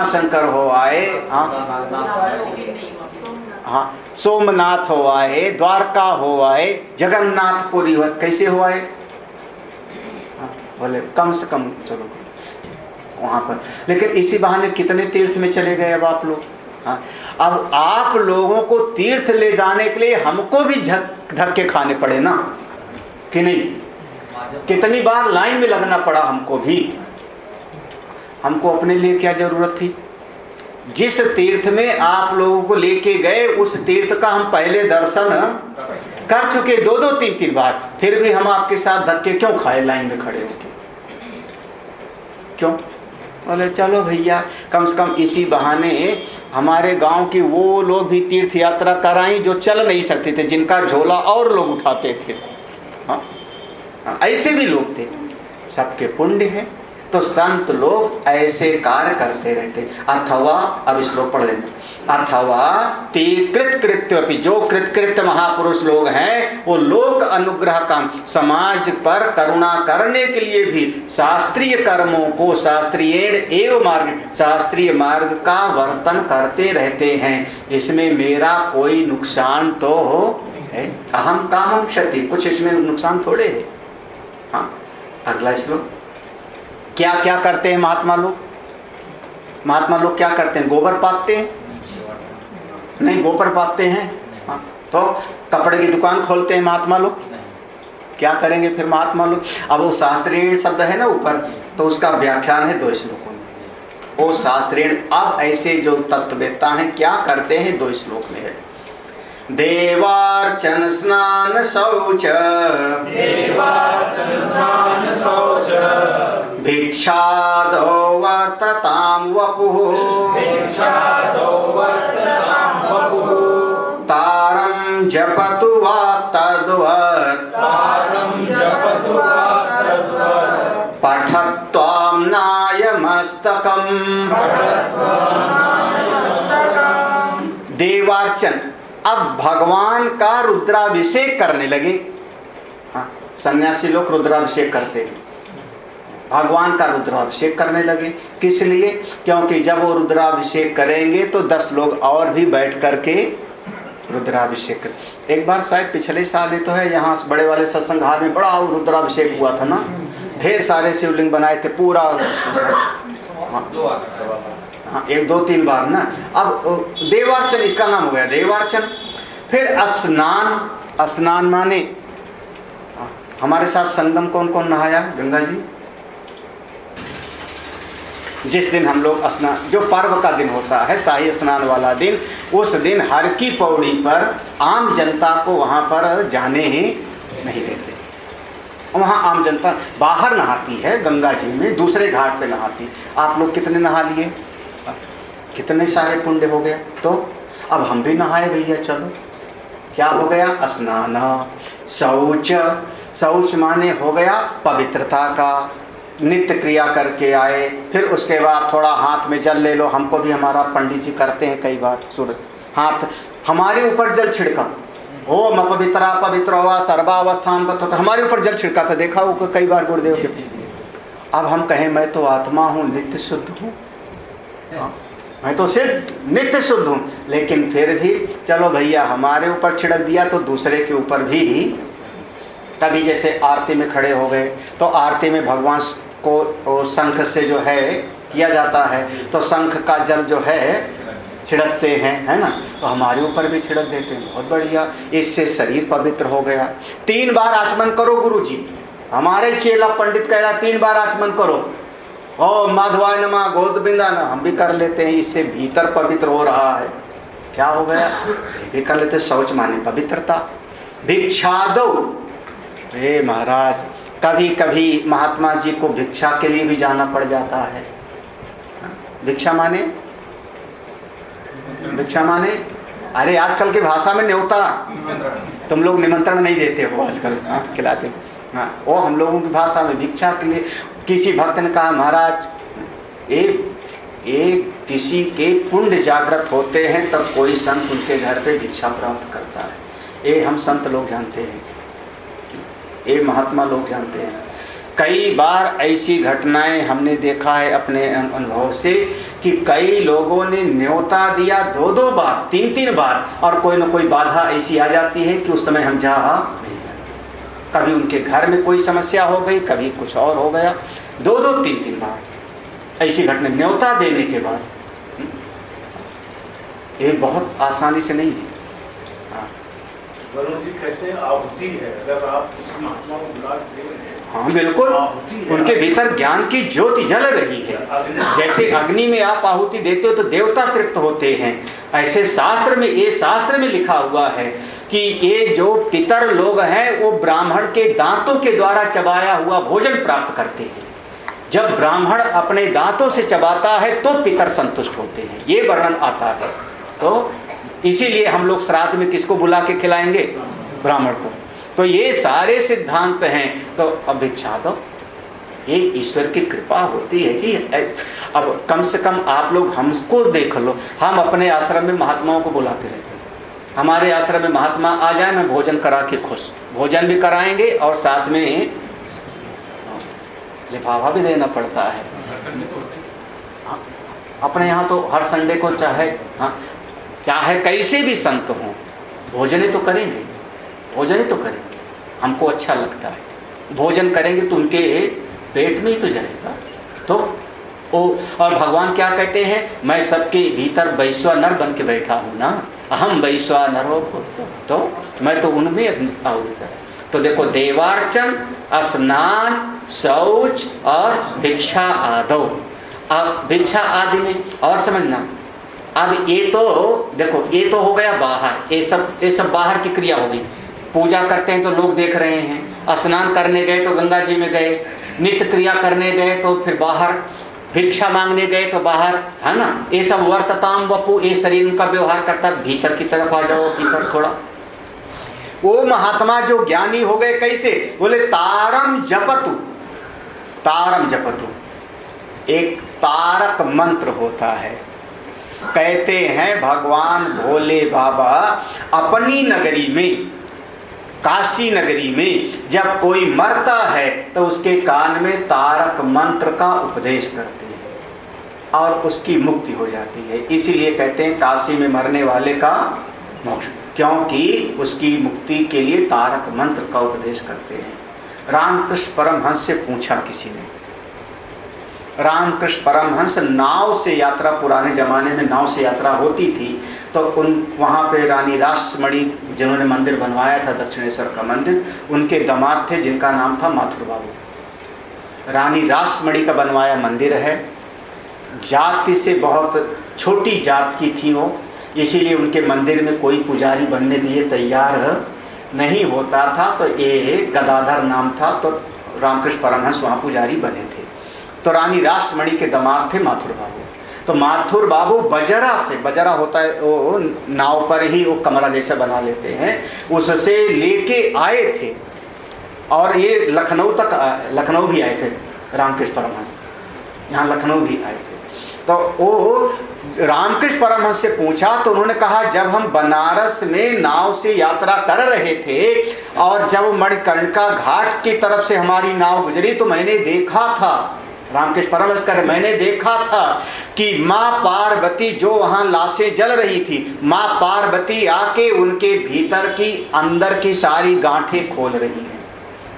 शंकर हो आए, हाँ सोमनाथ हो आए, द्वारका हो आए, जगन्नाथपुरी हो, कैसे हो आए? बोले कम से कम चलो वहाँ पर, लेकिन इसी बहाने कितने तीर्थ में चले गए अब आप लोग। हाँ, अब आप लोगों को तीर्थ ले जाने के लिए हमको भी धक्के खाने पड़े ना, कि नहीं? कितनी बार लाइन में लगना पड़ा हमको भी। हमको अपने लिए क्या जरूरत थी? जिस तीर्थ में आप लोगों को लेके गए, उस तीर्थ का हम पहले दर्शन कर चुके 2-2, 3-3 बार, फिर भी हम आपके साथ धक्के क्यों खाए लाइन में खड़े होके? क्यों? बोले चलो भैया, कम से कम इसी बहाने हमारे गांव की वो लोग भी तीर्थ यात्रा कराई जो चल नहीं सकते थे, जिनका झोला और लोग उठाते थे। हाँ, ऐसे भी लोग थे। सबके पुण्य है तो संत लोग ऐसे कार्य करते रहते। अथवा, अब श्लोक पढ़ लेना, अथवा ते कृतकृत्यपि, जो कृतकृत्य महापुरुष लोग हैं वो लोक अनुग्रह का, समाज पर करुणा करने के लिए भी शास्त्रीय कर्मों को शास्त्रीय एवं मार्ग, शास्त्रीय मार्ग का वर्तन करते रहते हैं। इसमें मेरा कोई नुकसान तो है, अहम कामम क्षति, कुछ इसमें नुकसान थोड़े है। हाँ, अगला श्लोक, क्या क्या करते हैं महात्मा लोग? महात्मा लोग क्या करते हैं? गोबर पाते हैं? नहीं, गोबर पाते हैं। हाँ, तो कपड़े की दुकान खोलते हैं महात्मा लोग। क्या करेंगे फिर महात्मा लोग? अब वो शास्त्रीय शब्द है ना ऊपर, तो उसका व्याख्यान है 2 श्लोकों में। वो शास्त्रीय, अब ऐसे जो तत्ववेत्ता हैं क्या करते हैं 2 श्लोक में है। देवार्चन स्नान शौच, भिक्षादो वर्ततां वपुः, तारं जपतु वा तद्वत्, पठत्वां नायमस्तकम्। देवार्चन, अब भगवान का रुद्राभिषेक करने लगे। हाँ, सन्यासी लोग रुद्राभिषेक करते हैं, भगवान का रुद्राभिषेक करने लगे। किस लिए? क्योंकि जब वो रुद्राभिषेक करेंगे तो 10 लोग और भी बैठ करके रुद्राभिषेक कर। एक बार शायद पिछले साल ही तो है, यहाँ बड़े वाले सत्संग हाल में बड़ा रुद्राभिषेक हुआ था ना, ढेर सारे शिवलिंग बनाए थे पूरा। हाँ, 1-2-3 बार ना। अब देवार्चन इसका नाम हो गया, देवार्चन। फिर स्नान, स्नान माने हमारे साथ संगम कौन कौन नहाया? गंगा जी। जिस दिन हम लोग स्नान, जो पर्व का दिन होता है शाही स्नान वाला दिन, उस दिन हर की पौड़ी पर आम जनता को वहाँ पर जाने ही नहीं देते। वहाँ आम जनता बाहर नहाती है गंगा जी में, दूसरे घाट पे नहाती। आप लोग कितने नहा लिए? कितने सारे पुण्य हो गया। तो अब हम भी नहाए भैया, चलो। क्या हो गया? स्नान। शौच, शौच माने हो गया पवित्रता का, नित्य क्रिया करके आए। फिर उसके बाद थोड़ा हाथ में जल ले लो, हमको भी हमारा पंडित जी करते हैं कई बार, सूर्य हाथ हमारे ऊपर जल छिड़का, ओम अपवित्रा पवित्र हुआ सर्वावस्थान पर, तो हमारे ऊपर जल छिड़का था, देखा वो कई बार गुरुदेव के। अब हम कहें मैं तो आत्मा हूँ, नित्य शुद्ध हूँ, मैं तो सिर्फ नित्य शुद्ध हूँ, लेकिन फिर भी चलो भैया हमारे ऊपर छिड़क दिया तो दूसरे के ऊपर भी। कभी जैसे आरती में खड़े हो गए तो आरती में भगवान को शंख से जो है किया जाता है, तो शंख का जल जो है छिड़कते हैं, है ना, तो हमारे ऊपर भी छिड़क देते हैं। बहुत बढ़िया, इससे शरीर पवित्र हो गया। 3 बार आचमन करो गुरुजी, हमारे चेला पंडित कह रहा 3 बार आचमन करो, ओ माधवाय नमः गोदबिंदा न, हम भी कर लेते हैं, इससे भीतर पवित्र हो रहा है। क्या हो गया? ये भी कर लेते। शौच माने पवित्रता। भिक्षा दो, हे महाराज कभी कभी महात्मा जी को भिक्षा के लिए भी जाना पड़ जाता है। भिक्षा माने, भिक्षा माने, अरे आजकल की भाषा में न्योता, तुम लोग निमंत्रण नहीं देते हो आजकल, खिलाते हो। हाँ, वो हम लोगों की भाषा में भिक्षा के लिए। किसी भक्त ने कहा महाराज एक किसी के पुण्य जागृत होते हैं तब कोई संत उनके घर पे भिक्षा प्राप्त करता है। ये हम संत लोग जानते हैं, ये महात्मा लोग जानते हैं। कई बार ऐसी घटनाएं हमने देखा है अपने अनुभव से कि कई लोगों ने न्योता दिया 2-2 बार 3-3 बार, और कोई न कोई बाधा ऐसी आ जाती है कि उस समय हम जा नहीं पाते। कभी उनके घर में कोई समस्या हो गई, कभी कुछ और हो गया, 2-2 3-3 बार ऐसी घटना न्योता देने के बाद। ये बहुत आसानी से नहीं है। वरुण जी कहते हैं आहुति है, अगर आप उस महात्मा को बुला दे रहे हैं, हाँ बिल्कुल, उनके भीतर ज्ञान की ज्योति जल रही है। जैसे अग्नि में आप आहुति देते हो तो देवता तृप्त होते हैं, ऐसे शास्त्र में, ये शास्त्र में लिखा हुआ है कि ये जो पितर लोग हैं वो ब्राह्मण के दांतों के द्वारा चबाया हुआ भोजन प्राप्त करते हैं। जब ब्राह्मण अपने दांतों से चबाता है तो पितर संतुष्ट होते हैं, ये वर्णन आता है। तो इसीलिए हम लोग श्राद्ध में किसको बुला के खिलाएंगे? ब्राह्मण को। तो ये सारे सिद्धांत हैं। तो अब भिक्षा दो, ये ईश्वर की कृपा होती है जी। अब कम से कम आप लोग हमको देख लो, हम अपने आश्रम में महात्माओं को बुलाते रहते हैं। हमारे आश्रम में महात्मा आ जाए, मैं भोजन करा के खुश, भोजन भी कराएंगे और साथ में लिफाफा भी देना पड़ता है। हाँ, अपने यहाँ तो हर संडे को चाहे कैसे भी संत हों, भोजन तो करेंगे, भोजन तो करेंगे, हमको अच्छा लगता है। भोजन करेंगे तो उनके पेट में ही तो जाएगा। तो और भगवान क्या कहते हैं, मैं सबके भीतर वैश्वानर बन के बैठा हूँ ना, अहम वैश्वानर हो, तो मैं तो उनमें आहुति चढ़ा। तो देखो, देवार्चन, स्नान, शौच और भिक्षा आदो। अब भिक्षा आदि में और समझना, अब ये तो देखो, ये तो हो गया बाहर, ये सब बाहर की क्रिया हो गई। पूजा करते हैं तो लोग देख रहे हैं, स्नान करने गए तो गंगा जी में गए, नित्य क्रिया करने गए तो फिर बाहर, भिक्षा मांगने गए तो बाहर, है ना। ये सब वर्तताम वपु, ये शरीर उनका व्यवहार करता। भीतर की तरफ आ जाओ, भीतर थोड़ा। वो महात्मा जो ज्ञानी हो गए कैसे, बोले तारम जपतु, तारम जपतु, एक तारक मंत्र होता है। कहते हैं भगवान भोले बाबा अपनी नगरी में, काशी नगरी में जब कोई मरता है तो उसके कान में तारक मंत्र का उपदेश करते हैं और उसकी मुक्ति हो जाती है। इसीलिए कहते हैं काशी में मरने वाले का मोक्ष, क्योंकि उसकी मुक्ति के लिए तारक मंत्र का उपदेश करते हैं। रामकृष्ण परमहंस से पूछा किसी ने, रामकृष्ण परमहंस नाव से यात्रा, पुराने जमाने में नाव से यात्रा होती थी, तो वहाँ पे रानी रासमणि जिन्होंने मंदिर बनवाया था, दक्षिणेश्वर का मंदिर, उनके दामाद थे जिनका नाम था माथुर बाबू। रानी रासमणि का बनवाया मंदिर है। जाति से बहुत छोटी जात की थी वो, इसीलिए उनके मंदिर में कोई पुजारी बनने के लिए तैयार नहीं होता था। तो ये गदाधर नाम था, तो रामकृष्ण परमहंस वहाँ पुजारी बने थे। तो रानी रासमणि के दामाद थे माथुर बाबू। तो माथुर बाबू बजरा से, बजरा होता है वो नाव पर ही वो कमरा जैसा बना लेते हैं, उससे लेके आए थे और ये लखनऊ तक, लखनऊ भी आए थे रामकृष्ण परमहंस, यहाँ लखनऊ भी आए थे। तो वो रामकृष्ण परमहंस से पूछा तो उन्होंने कहा, जब हम बनारस में नाव से यात्रा कर रहे थे और जब मणिकर्णिका घाट की तरफ से हमारी नाव गुजरी तो मैंने देखा था, रामकृष्ण परमहंस कह रहे, मैंने देखा था कि माँ पार्वती जो वहाँ लाशें जल रही थी, माँ पार्वती आके उनके भीतर की, अंदर की सारी गांठें खोल रही हैं।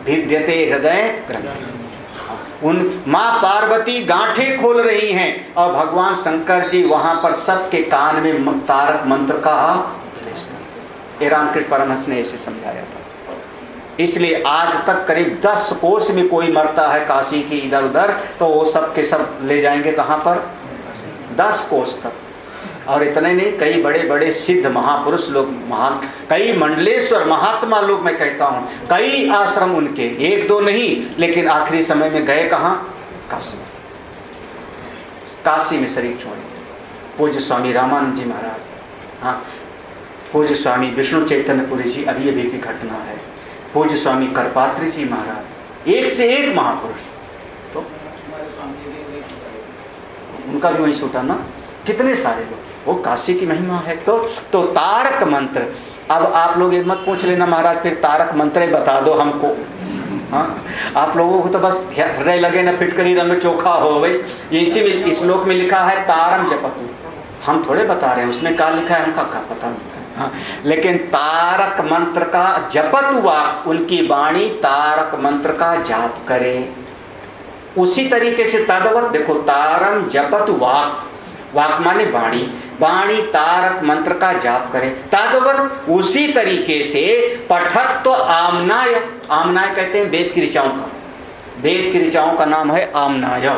भिद्यते हृदय ग्रंथि, उन माँ पार्वती गांठें खोल रही हैं और भगवान शंकर जी वहाँ पर सबके कान में तारक मंत्र का उपदेश करते। ये रामकृष्ण परमहंस ने ऐसे समझाया था। इसलिए आज तक करीब 10 कोस में कोई मरता है काशी की इधर उधर, तो वो सब के सब ले जाएंगे कहाँ पर, 10 कोस तक। और इतने नहीं, कई बड़े बड़े सिद्ध महापुरुष लोग, महान, कई मंडलेश्वर महात्मा लोग, मैं कहता हूँ कई आश्रम उनके, एक दो नहीं, लेकिन आखिरी समय में गए कहाँ, काशी में, काशी में शरीर छोड़े। पूज्य स्वामी रामानंद जी महाराज, हाँ, पूज्य स्वामी विष्णु चैतन्यपुरी जी, अभी अभी की घटना है। पूज्य स्वामी करपात्री जी महाराज, एक से एक महापुरुष, तो उनका भी वही छूटा ना, कितने सारे लोग, वो काशी की महिमा है। तो तारक मंत्र, अब आप लोग ये मत पूछ लेना महाराज फिर तारक मंत्र बता दो हमको, हाँ, आप लोगों को तो बस हृदय लगे ना फिटकरी रंग चोखा हो भाई, ये इसी में इस श्लोक में लिखा है तारम जपतु, हम थोड़े बता रहे हैं उसमें क्या लिखा है, हमका क्या पता नहीं। हाँ, लेकिन तारक मंत्र का जपत हुआ, उनकी वाणी तारक मंत्र का जाप करे। उसी तरीके से तदवत देखो, तारम जपत वाक, वाक माने वाणी, वाणी तारक मंत्र का जाप करे। तदवत उसी तरीके से पठत तो आमनाय, आमनाय कहते हैं वेद की ऋचाओं का, वेद की ऋचाओं का नाम है आमनाय।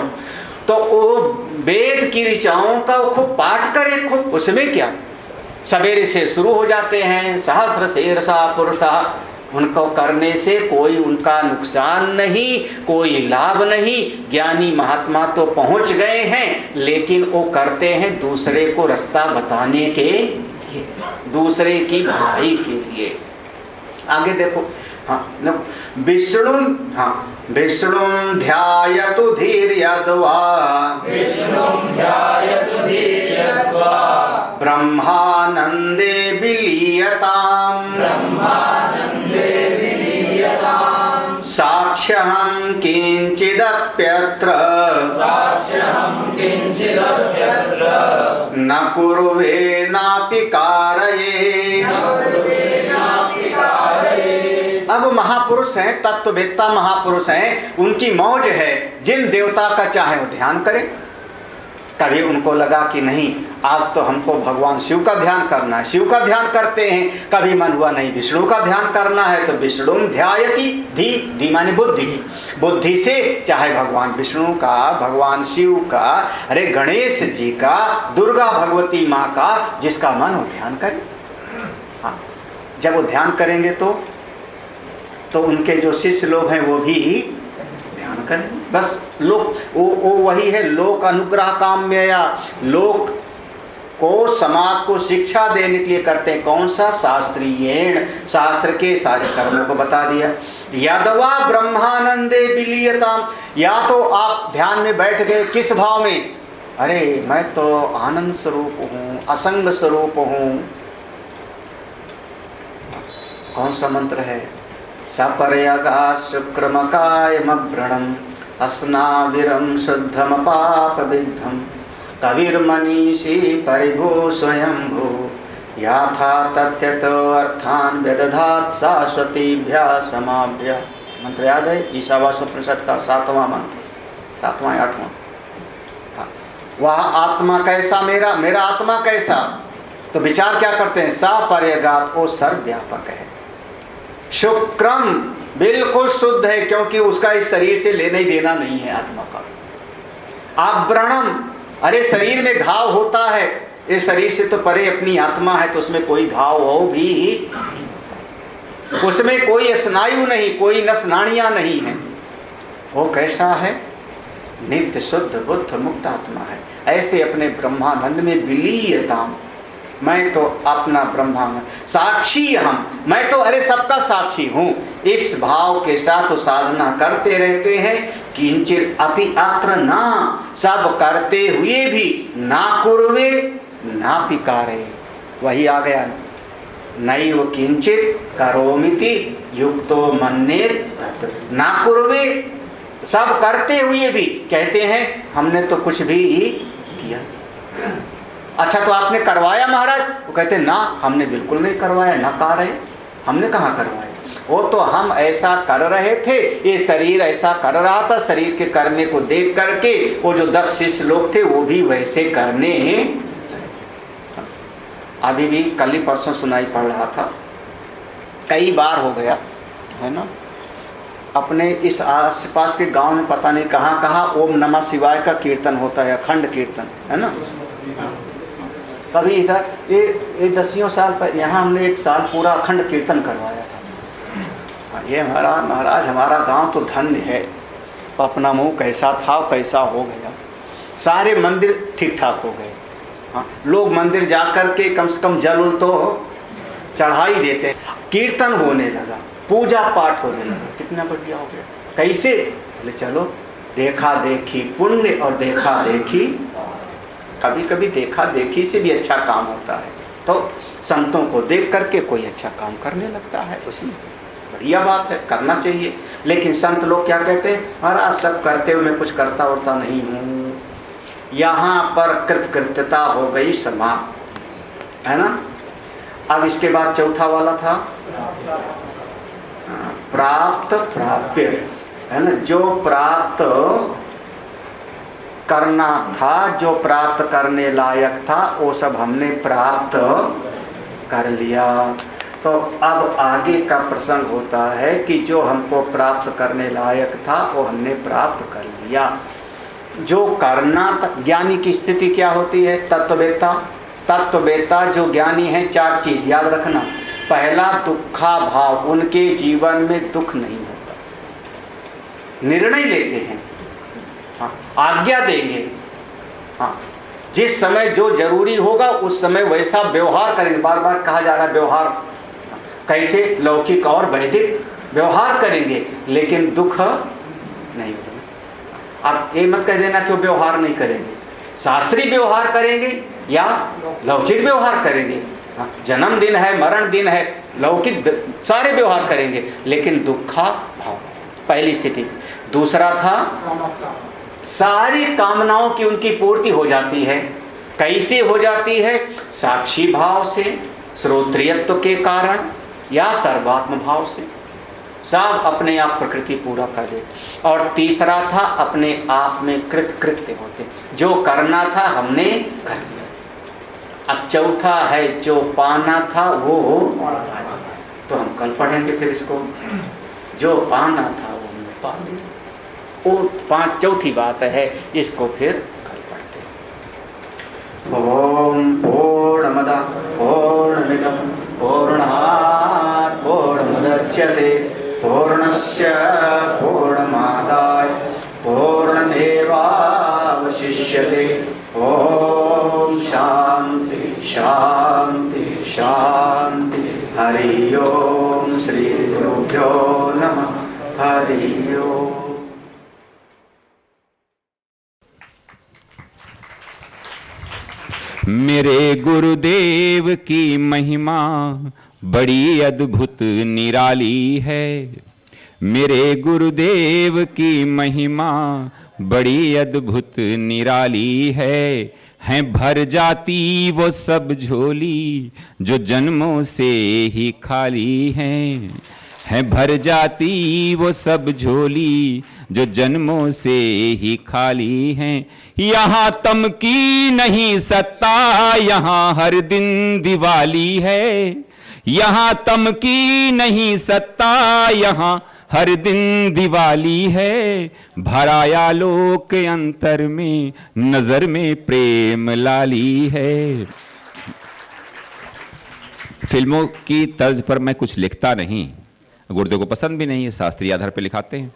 तो वो वेद की ऋचाओं का खूब पाठ करे, खूब, उसमें क्या, सवेरे से शुरू हो जाते हैं, सहस्र शीर्षा पुरुषा, उनको करने से कोई उनका नुकसान नहीं, कोई लाभ नहीं। ज्ञानी महात्मा तो पहुंच गए हैं, लेकिन वो करते हैं दूसरे को रास्ता बताने के लिए, दूसरे की भलाई के लिए। आगे देखो, हाँ, विष्णु, हाँ, विष्णु ध्यायतु धीर्यद्वा ब्रह्मानंदे विलीयताम् साक्ष्यहं किंचिदप्यत्र न कुर्वे नापि कारये। अब महापुरुष हैं, तत्ववेत्ता महापुरुष हैं, उनकी मौज है, जिन देवता का चाहे वो ध्यान करें। कभी उनको लगा कि नहीं आज तो हमको भगवान शिव का ध्यान करना है, शिव का ध्यान करते हैं। कभी मन हुआ नहीं विष्णु का ध्यान करना है तो विष्णु ध्यायति, धी माने बुद्धि, बुद्धि से चाहे भगवान विष्णु का, भगवान शिव का, अरे गणेश जी का, दुर्गा भगवती माँ का, जिसका मन हो ध्यान करें। हाँ, जब वो ध्यान करेंगे तो उनके जो शिष्य लोग हैं वो भी ध्यान करें। बस लोक वो वही है, लोक अनुग्रह काम्यया, लोक को समाज को शिक्षा देने के लिए करते हैं। कौन सा? शास्त्रीयेण, शास्त्र के सारे कर्मों को बता दिया। यदवा ब्रह्मानंदे विलीयताम, या तो आप ध्यान में बैठ गए किस भाव में? अरे मैं तो आनंद स्वरूप हूँ, असंग स्वरूप हूँ। कौन सा मंत्र है? सपर्यगा शुक्रमकायमव्रणम् अस्नाविरं शुद्धम पाप विद्धम कविर्मनीषी परिभो स्वयंभू याथा तथ्यतो अर्थान व्यदधात शाश्वतीभ्या समाभ्य। मंत्र याद है? ईशावास्योपनिषद का 7वां मंत्र, 7वां 8वां। वह आत्मा कैसा? मेरा आत्मा कैसा? तो विचार क्या करते हैं? सपर्यगात, वो सर्वव्यापक है। शुक्रम, बिल्कुल शुद्ध है, क्योंकि उसका इस शरीर से लेना ही देना नहीं है आत्मा का। आव्रणम, अरे शरीर में घाव होता है, इस शरीर से तो परे अपनी आत्मा है, तो उसमें कोई घाव हो भी, उसमें कोई स्नायु नहीं, कोई नस नाड़ियां नहीं है। वो कैसा है? नित्य शुद्ध बुद्ध मुक्त आत्मा है। ऐसे अपने ब्रह्मानंद में विलीयताम, मैं तो अपना ब्रह्मा में साक्षी हम, मैं तो अरे सबका साक्षी हूँ, इस भाव के साथ साधना करते रहते हैं। किंचित अपि अत्र ना, सब करते हुए भी ना कुर्वे ना पिकारे, वही आ गया, नैव किंचित करोमिति युक्तो मन्येत। ना कुर्वे, सब करते हुए भी कहते हैं हमने तो कुछ भी किया। अच्छा तो आपने करवाया महाराज? वो कहते ना, हमने बिल्कुल नहीं करवाया, ना कह रहे, हमने कहाँ करवाया। वो तो हम ऐसा कर रहे थे, ये शरीर ऐसा कर रहा था, शरीर के करने को देख करके वो जो 10 शिष्य लोग थे वो भी वैसे करने हैं। अभी भी कल ही परसों सुनाई पड़ रहा था, कई बार हो गया है ना, अपने इस आसपास के गांव में पता नहीं कहाँ कहाँ ओम नमः शिवाय का कीर्तन होता है, अखंड कीर्तन है ना। कभी इधर ये 10 साल पर यहाँ हमने 1 साल पूरा अखंड कीर्तन करवाया था। ये हमारा महाराज, हमारा गांव तो धन्य है, अपना मुंह कैसा था कैसा हो गया, सारे मंदिर ठीक ठाक हो गए। हाँ, लोग मंदिर जा कर के कम से कम जल तो चढ़ा ही देते, कीर्तन होने लगा, पूजा पाठ होने लगा, कितना बढ़िया हो गया। कैसे? बोले चलो देखा देखी पुण्य और देखा देखी, कभी कभी देखा देखी से भी अच्छा काम होता है। तो संतों को देख करके कोई अच्छा काम करने लगता है, उसमें बढ़िया बात है, करना चाहिए। लेकिन संत लोग क्या कहते हैं? महाराज सब करते हुए मैं कुछ करता उरता नहीं हूँ, यहाँ पर कृतकृत्यता हो गई समाप्त, है ना। अब इसके बाद चौथा वाला था प्राप्त प्राप्य, है ना। जो प्राप्त करना था, जो प्राप्त करने लायक था, वो सब हमने प्राप्त कर लिया। तो अब आगे का प्रसंग होता है कि जो हमको प्राप्त करने लायक था वो हमने प्राप्त कर लिया। जो करना, ज्ञानी की स्थिति क्या होती है? तत्ववेत्ता, तत्ववेत्ता जो ज्ञानी है, 4 चीज याद रखना। पहला दुखा भाव, उनके जीवन में दुख नहीं होता, निर्णय लेते हैं, हाँ, आज्ञा देंगे, हाँ, जिस समय जो जरूरी होगा उस समय वैसा व्यवहार करेंगे। बार बार कहा जा रहा है व्यवहार, कैसे? लौकिक और वैदिक व्यवहार करेंगे लेकिन दुख नहीं होगा। आप ये मत कह देना कि वो व्यवहार नहीं करेंगे, शास्त्रीय व्यवहार करेंगे या लौकिक व्यवहार करेंगे। जन्मदिन है, मरण दिन है, लौकिक सारे व्यवहार करेंगे लेकिन दुखा भाव, पहली स्थिति। दूसरा था सारी कामनाओं की उनकी पूर्ति हो जाती है। कैसे हो जाती है? साक्षी भाव से, श्रोत्रियत्व के कारण या सर्वात्म भाव से, सब अपने आप प्रकृति पूरा कर दे। और तीसरा था अपने आप में कृत्य होते, जो करना था हमने कर लिया। अब चौथा है जो पाना था वो तो हम कल पढ़ेंगे फिर इसको, जो पाना था वो हमने पा लिया। वो चौथी बात है, इसको फिर कल पढ़ते हैं। ओम पूर्णमदः पूर्णमिदं पूर्णात् पूर्णमुदच्यते पूर्णस्य पूर्णमादाय पूर्णमेवावशिष्यते। ओम शांति शांति शांति। हरि ओम। श्री गुरुभ्यो नमः। हरि ओम। मेरे गुरुदेव की महिमा बड़ी अद्भुत निराली है। मेरे गुरुदेव की महिमा बड़ी अद्भुत निराली है भर जाती वो सब झोली जो जन्मों से ही खाली है भर जाती वो सब झोली जो जन्मों से ही खाली हैं। यहाँ तम की नहीं सत्ता, यहाँ हर दिन दिवाली है। यहाँ तम की नहीं सत्ता, यहाँ हर दिन दिवाली है। भराया लोक अंतर में, नजर में प्रेम लाली है। फिल्मों की तर्ज पर मैं कुछ लिखता नहीं, गुरुदेव को पसंद भी नहीं है, शास्त्रीय आधार पर लिखाते हैं,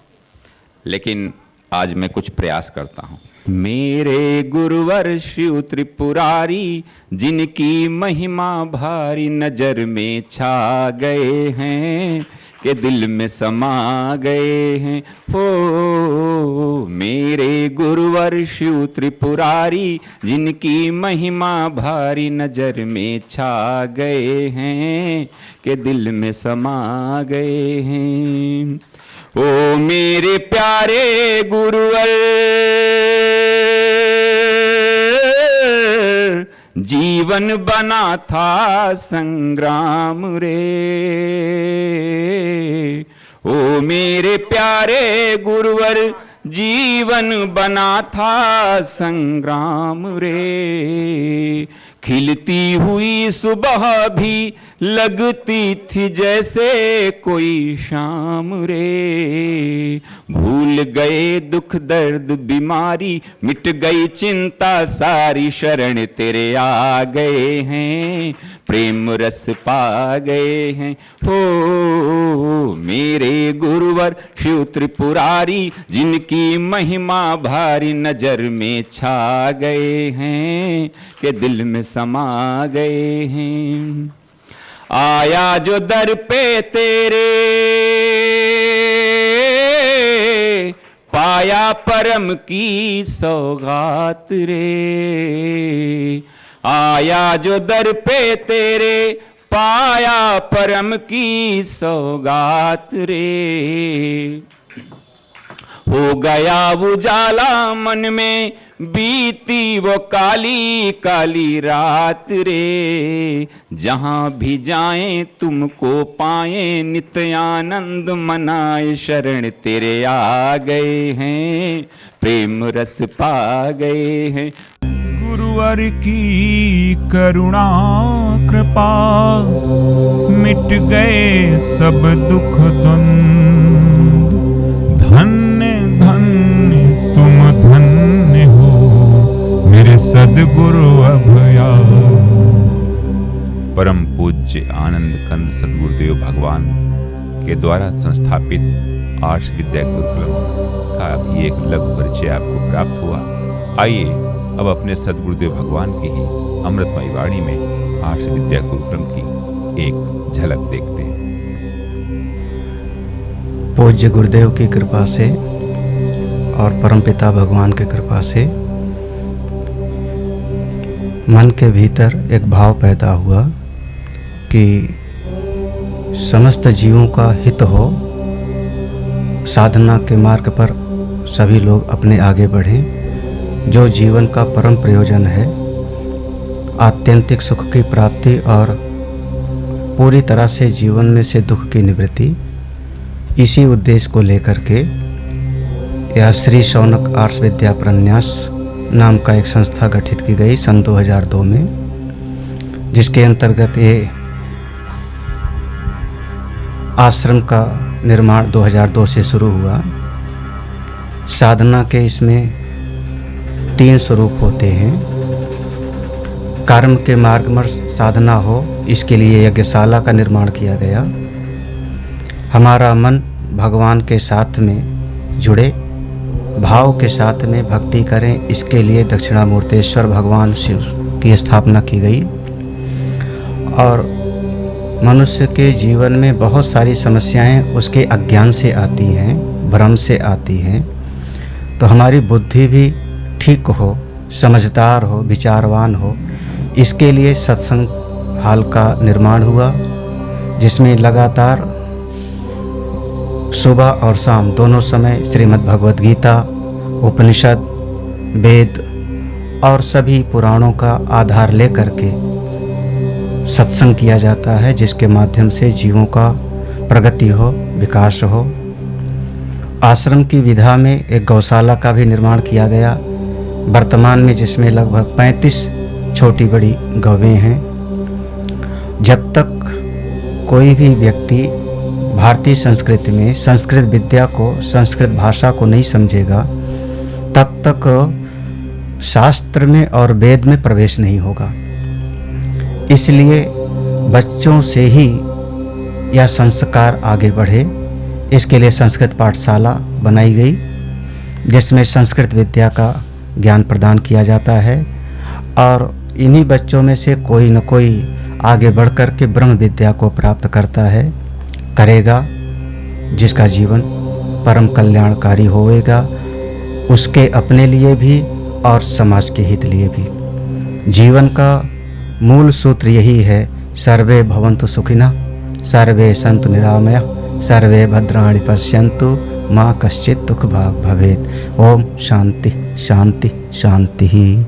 लेकिन आज मैं कुछ प्रयास करता हूं। मेरे गुरुवर शिव त्रिपुरारी, जिनकी महिमा भारी नजर में छा गए हैं के दिल में समा गए हैं। हो मेरे गुरुवर शिव त्रिपुरारी, जिनकी महिमा भारी नजर में छा गए हैं के दिल में समा गए हैं। ओ मेरे प्यारे गुरुवर, जीवन बना था संग्राम रे। ओ मेरे प्यारे गुरुवर, जीवन बना था संग्राम रे। खिलती हुई सुबह भी लगती थी जैसे कोई शाम रे। भूल गए दुख दर्द बीमारी, मिट गई चिंता सारी, शरण तेरे आ गए हैं, प्रेम रस पा गए हैं। हो मेरे गुरुवर शिव त्रिपुरारी, जिनकी महिमा भारी नजर में छा गए हैं के दिल में समा गए हैं। आया जो दर पे तेरे, पाया परम की सौगात रे। आया जो दर पे तेरे, पाया परम की सौगात रे। हो गया उजाला मन में, बीती वो काली काली रात रे। जहां भी जाएं तुमको पाएं, नित्यानंद मनाए, शरण तेरे आ गए हैं, प्रेम रस पा गए हैं। गुरुवर की करुणा कृपा, मिट गए सब दुख द्वंद। धन्य धन्य तुम धन्य हो मेरे सद्गुरु अभया। परम पूज्य आनंद कंद सद्गुरुदेव भगवान के द्वारा संस्थापित आर्ष विद्या गुरुकुलम का अभी एक लघु परिचय आपको प्राप्त हुआ। आइए अब अपने सद्गुरुदेव भगवान की ही अमृतमयी वाणी में आर्ष विद्या गुरुकुलम की एक झलक देखते हैं। पूज्य गुरुदेव की कृपा से और परमपिता भगवान की कृपा से मन के भीतर एक भाव पैदा हुआ कि समस्त जीवों का हित हो, साधना के मार्ग पर सभी लोग अपने आगे बढ़ें। जो जीवन का परम प्रयोजन है, आत्यंतिक सुख की प्राप्ति और पूरी तरह से जीवन में से दुख की निवृत्ति, इसी उद्देश्य को लेकर के यह श्री शौनक आर्ष विद्या प्रन्यास नाम का एक संस्था गठित की गई सन 2002 में, जिसके अंतर्गत ये आश्रम का निर्माण 2002 से शुरू हुआ। साधना के इसमें 3 स्वरूप होते हैं। कर्म के मार्ग में साधना हो, इसके लिए यज्ञशाला का निर्माण किया गया। हमारा मन भगवान के साथ में जुड़े, भाव के साथ में भक्ति करें, इसके लिए दक्षिणामूर्तेश्वर भगवान शिव की स्थापना की गई। और मनुष्य के जीवन में बहुत सारी समस्याएं उसके अज्ञान से आती हैं, भ्रम से आती हैं। तो हमारी बुद्धि भी ठीक हो, समझदार हो, विचारवान हो, इसके लिए सत्संग हाल का निर्माण हुआ, जिसमें लगातार सुबह और शाम दोनों समय श्रीमद् भगवद गीता, उपनिषद, वेद और सभी पुराणों का आधार लेकर के सत्संग किया जाता है, जिसके माध्यम से जीवों का प्रगति हो, विकास हो। आश्रम की विधा में एक गौशाला का भी निर्माण किया गया वर्तमान में, जिसमें लगभग 35 छोटी बड़ी गौवें हैं। जब तक कोई भी व्यक्ति भारतीय संस्कृति में संस्कृत विद्या को, संस्कृत भाषा को नहीं समझेगा, तब तक शास्त्र में और वेद में प्रवेश नहीं होगा। इसलिए बच्चों से ही यह संस्कार आगे बढ़े, इसके लिए संस्कृत पाठशाला बनाई गई, जिसमें संस्कृत विद्या का ज्ञान प्रदान किया जाता है। और इन्हीं बच्चों में से कोई न कोई आगे बढ़कर के ब्रह्म विद्या को प्राप्त करता है, करेगा, जिसका जीवन परम कल्याणकारी होएगा, उसके अपने लिए भी और समाज के हित लिए भी। जीवन का मूल सूत्र यही है, सर्वे भवन्तु सुखिनः, सर्वे सन्तु निरामयाः, सर्वे भद्राणि पश्यन्तु, माँ कश्चित् दुःख भाग् भवेत्। ओम शांति शांति शांति।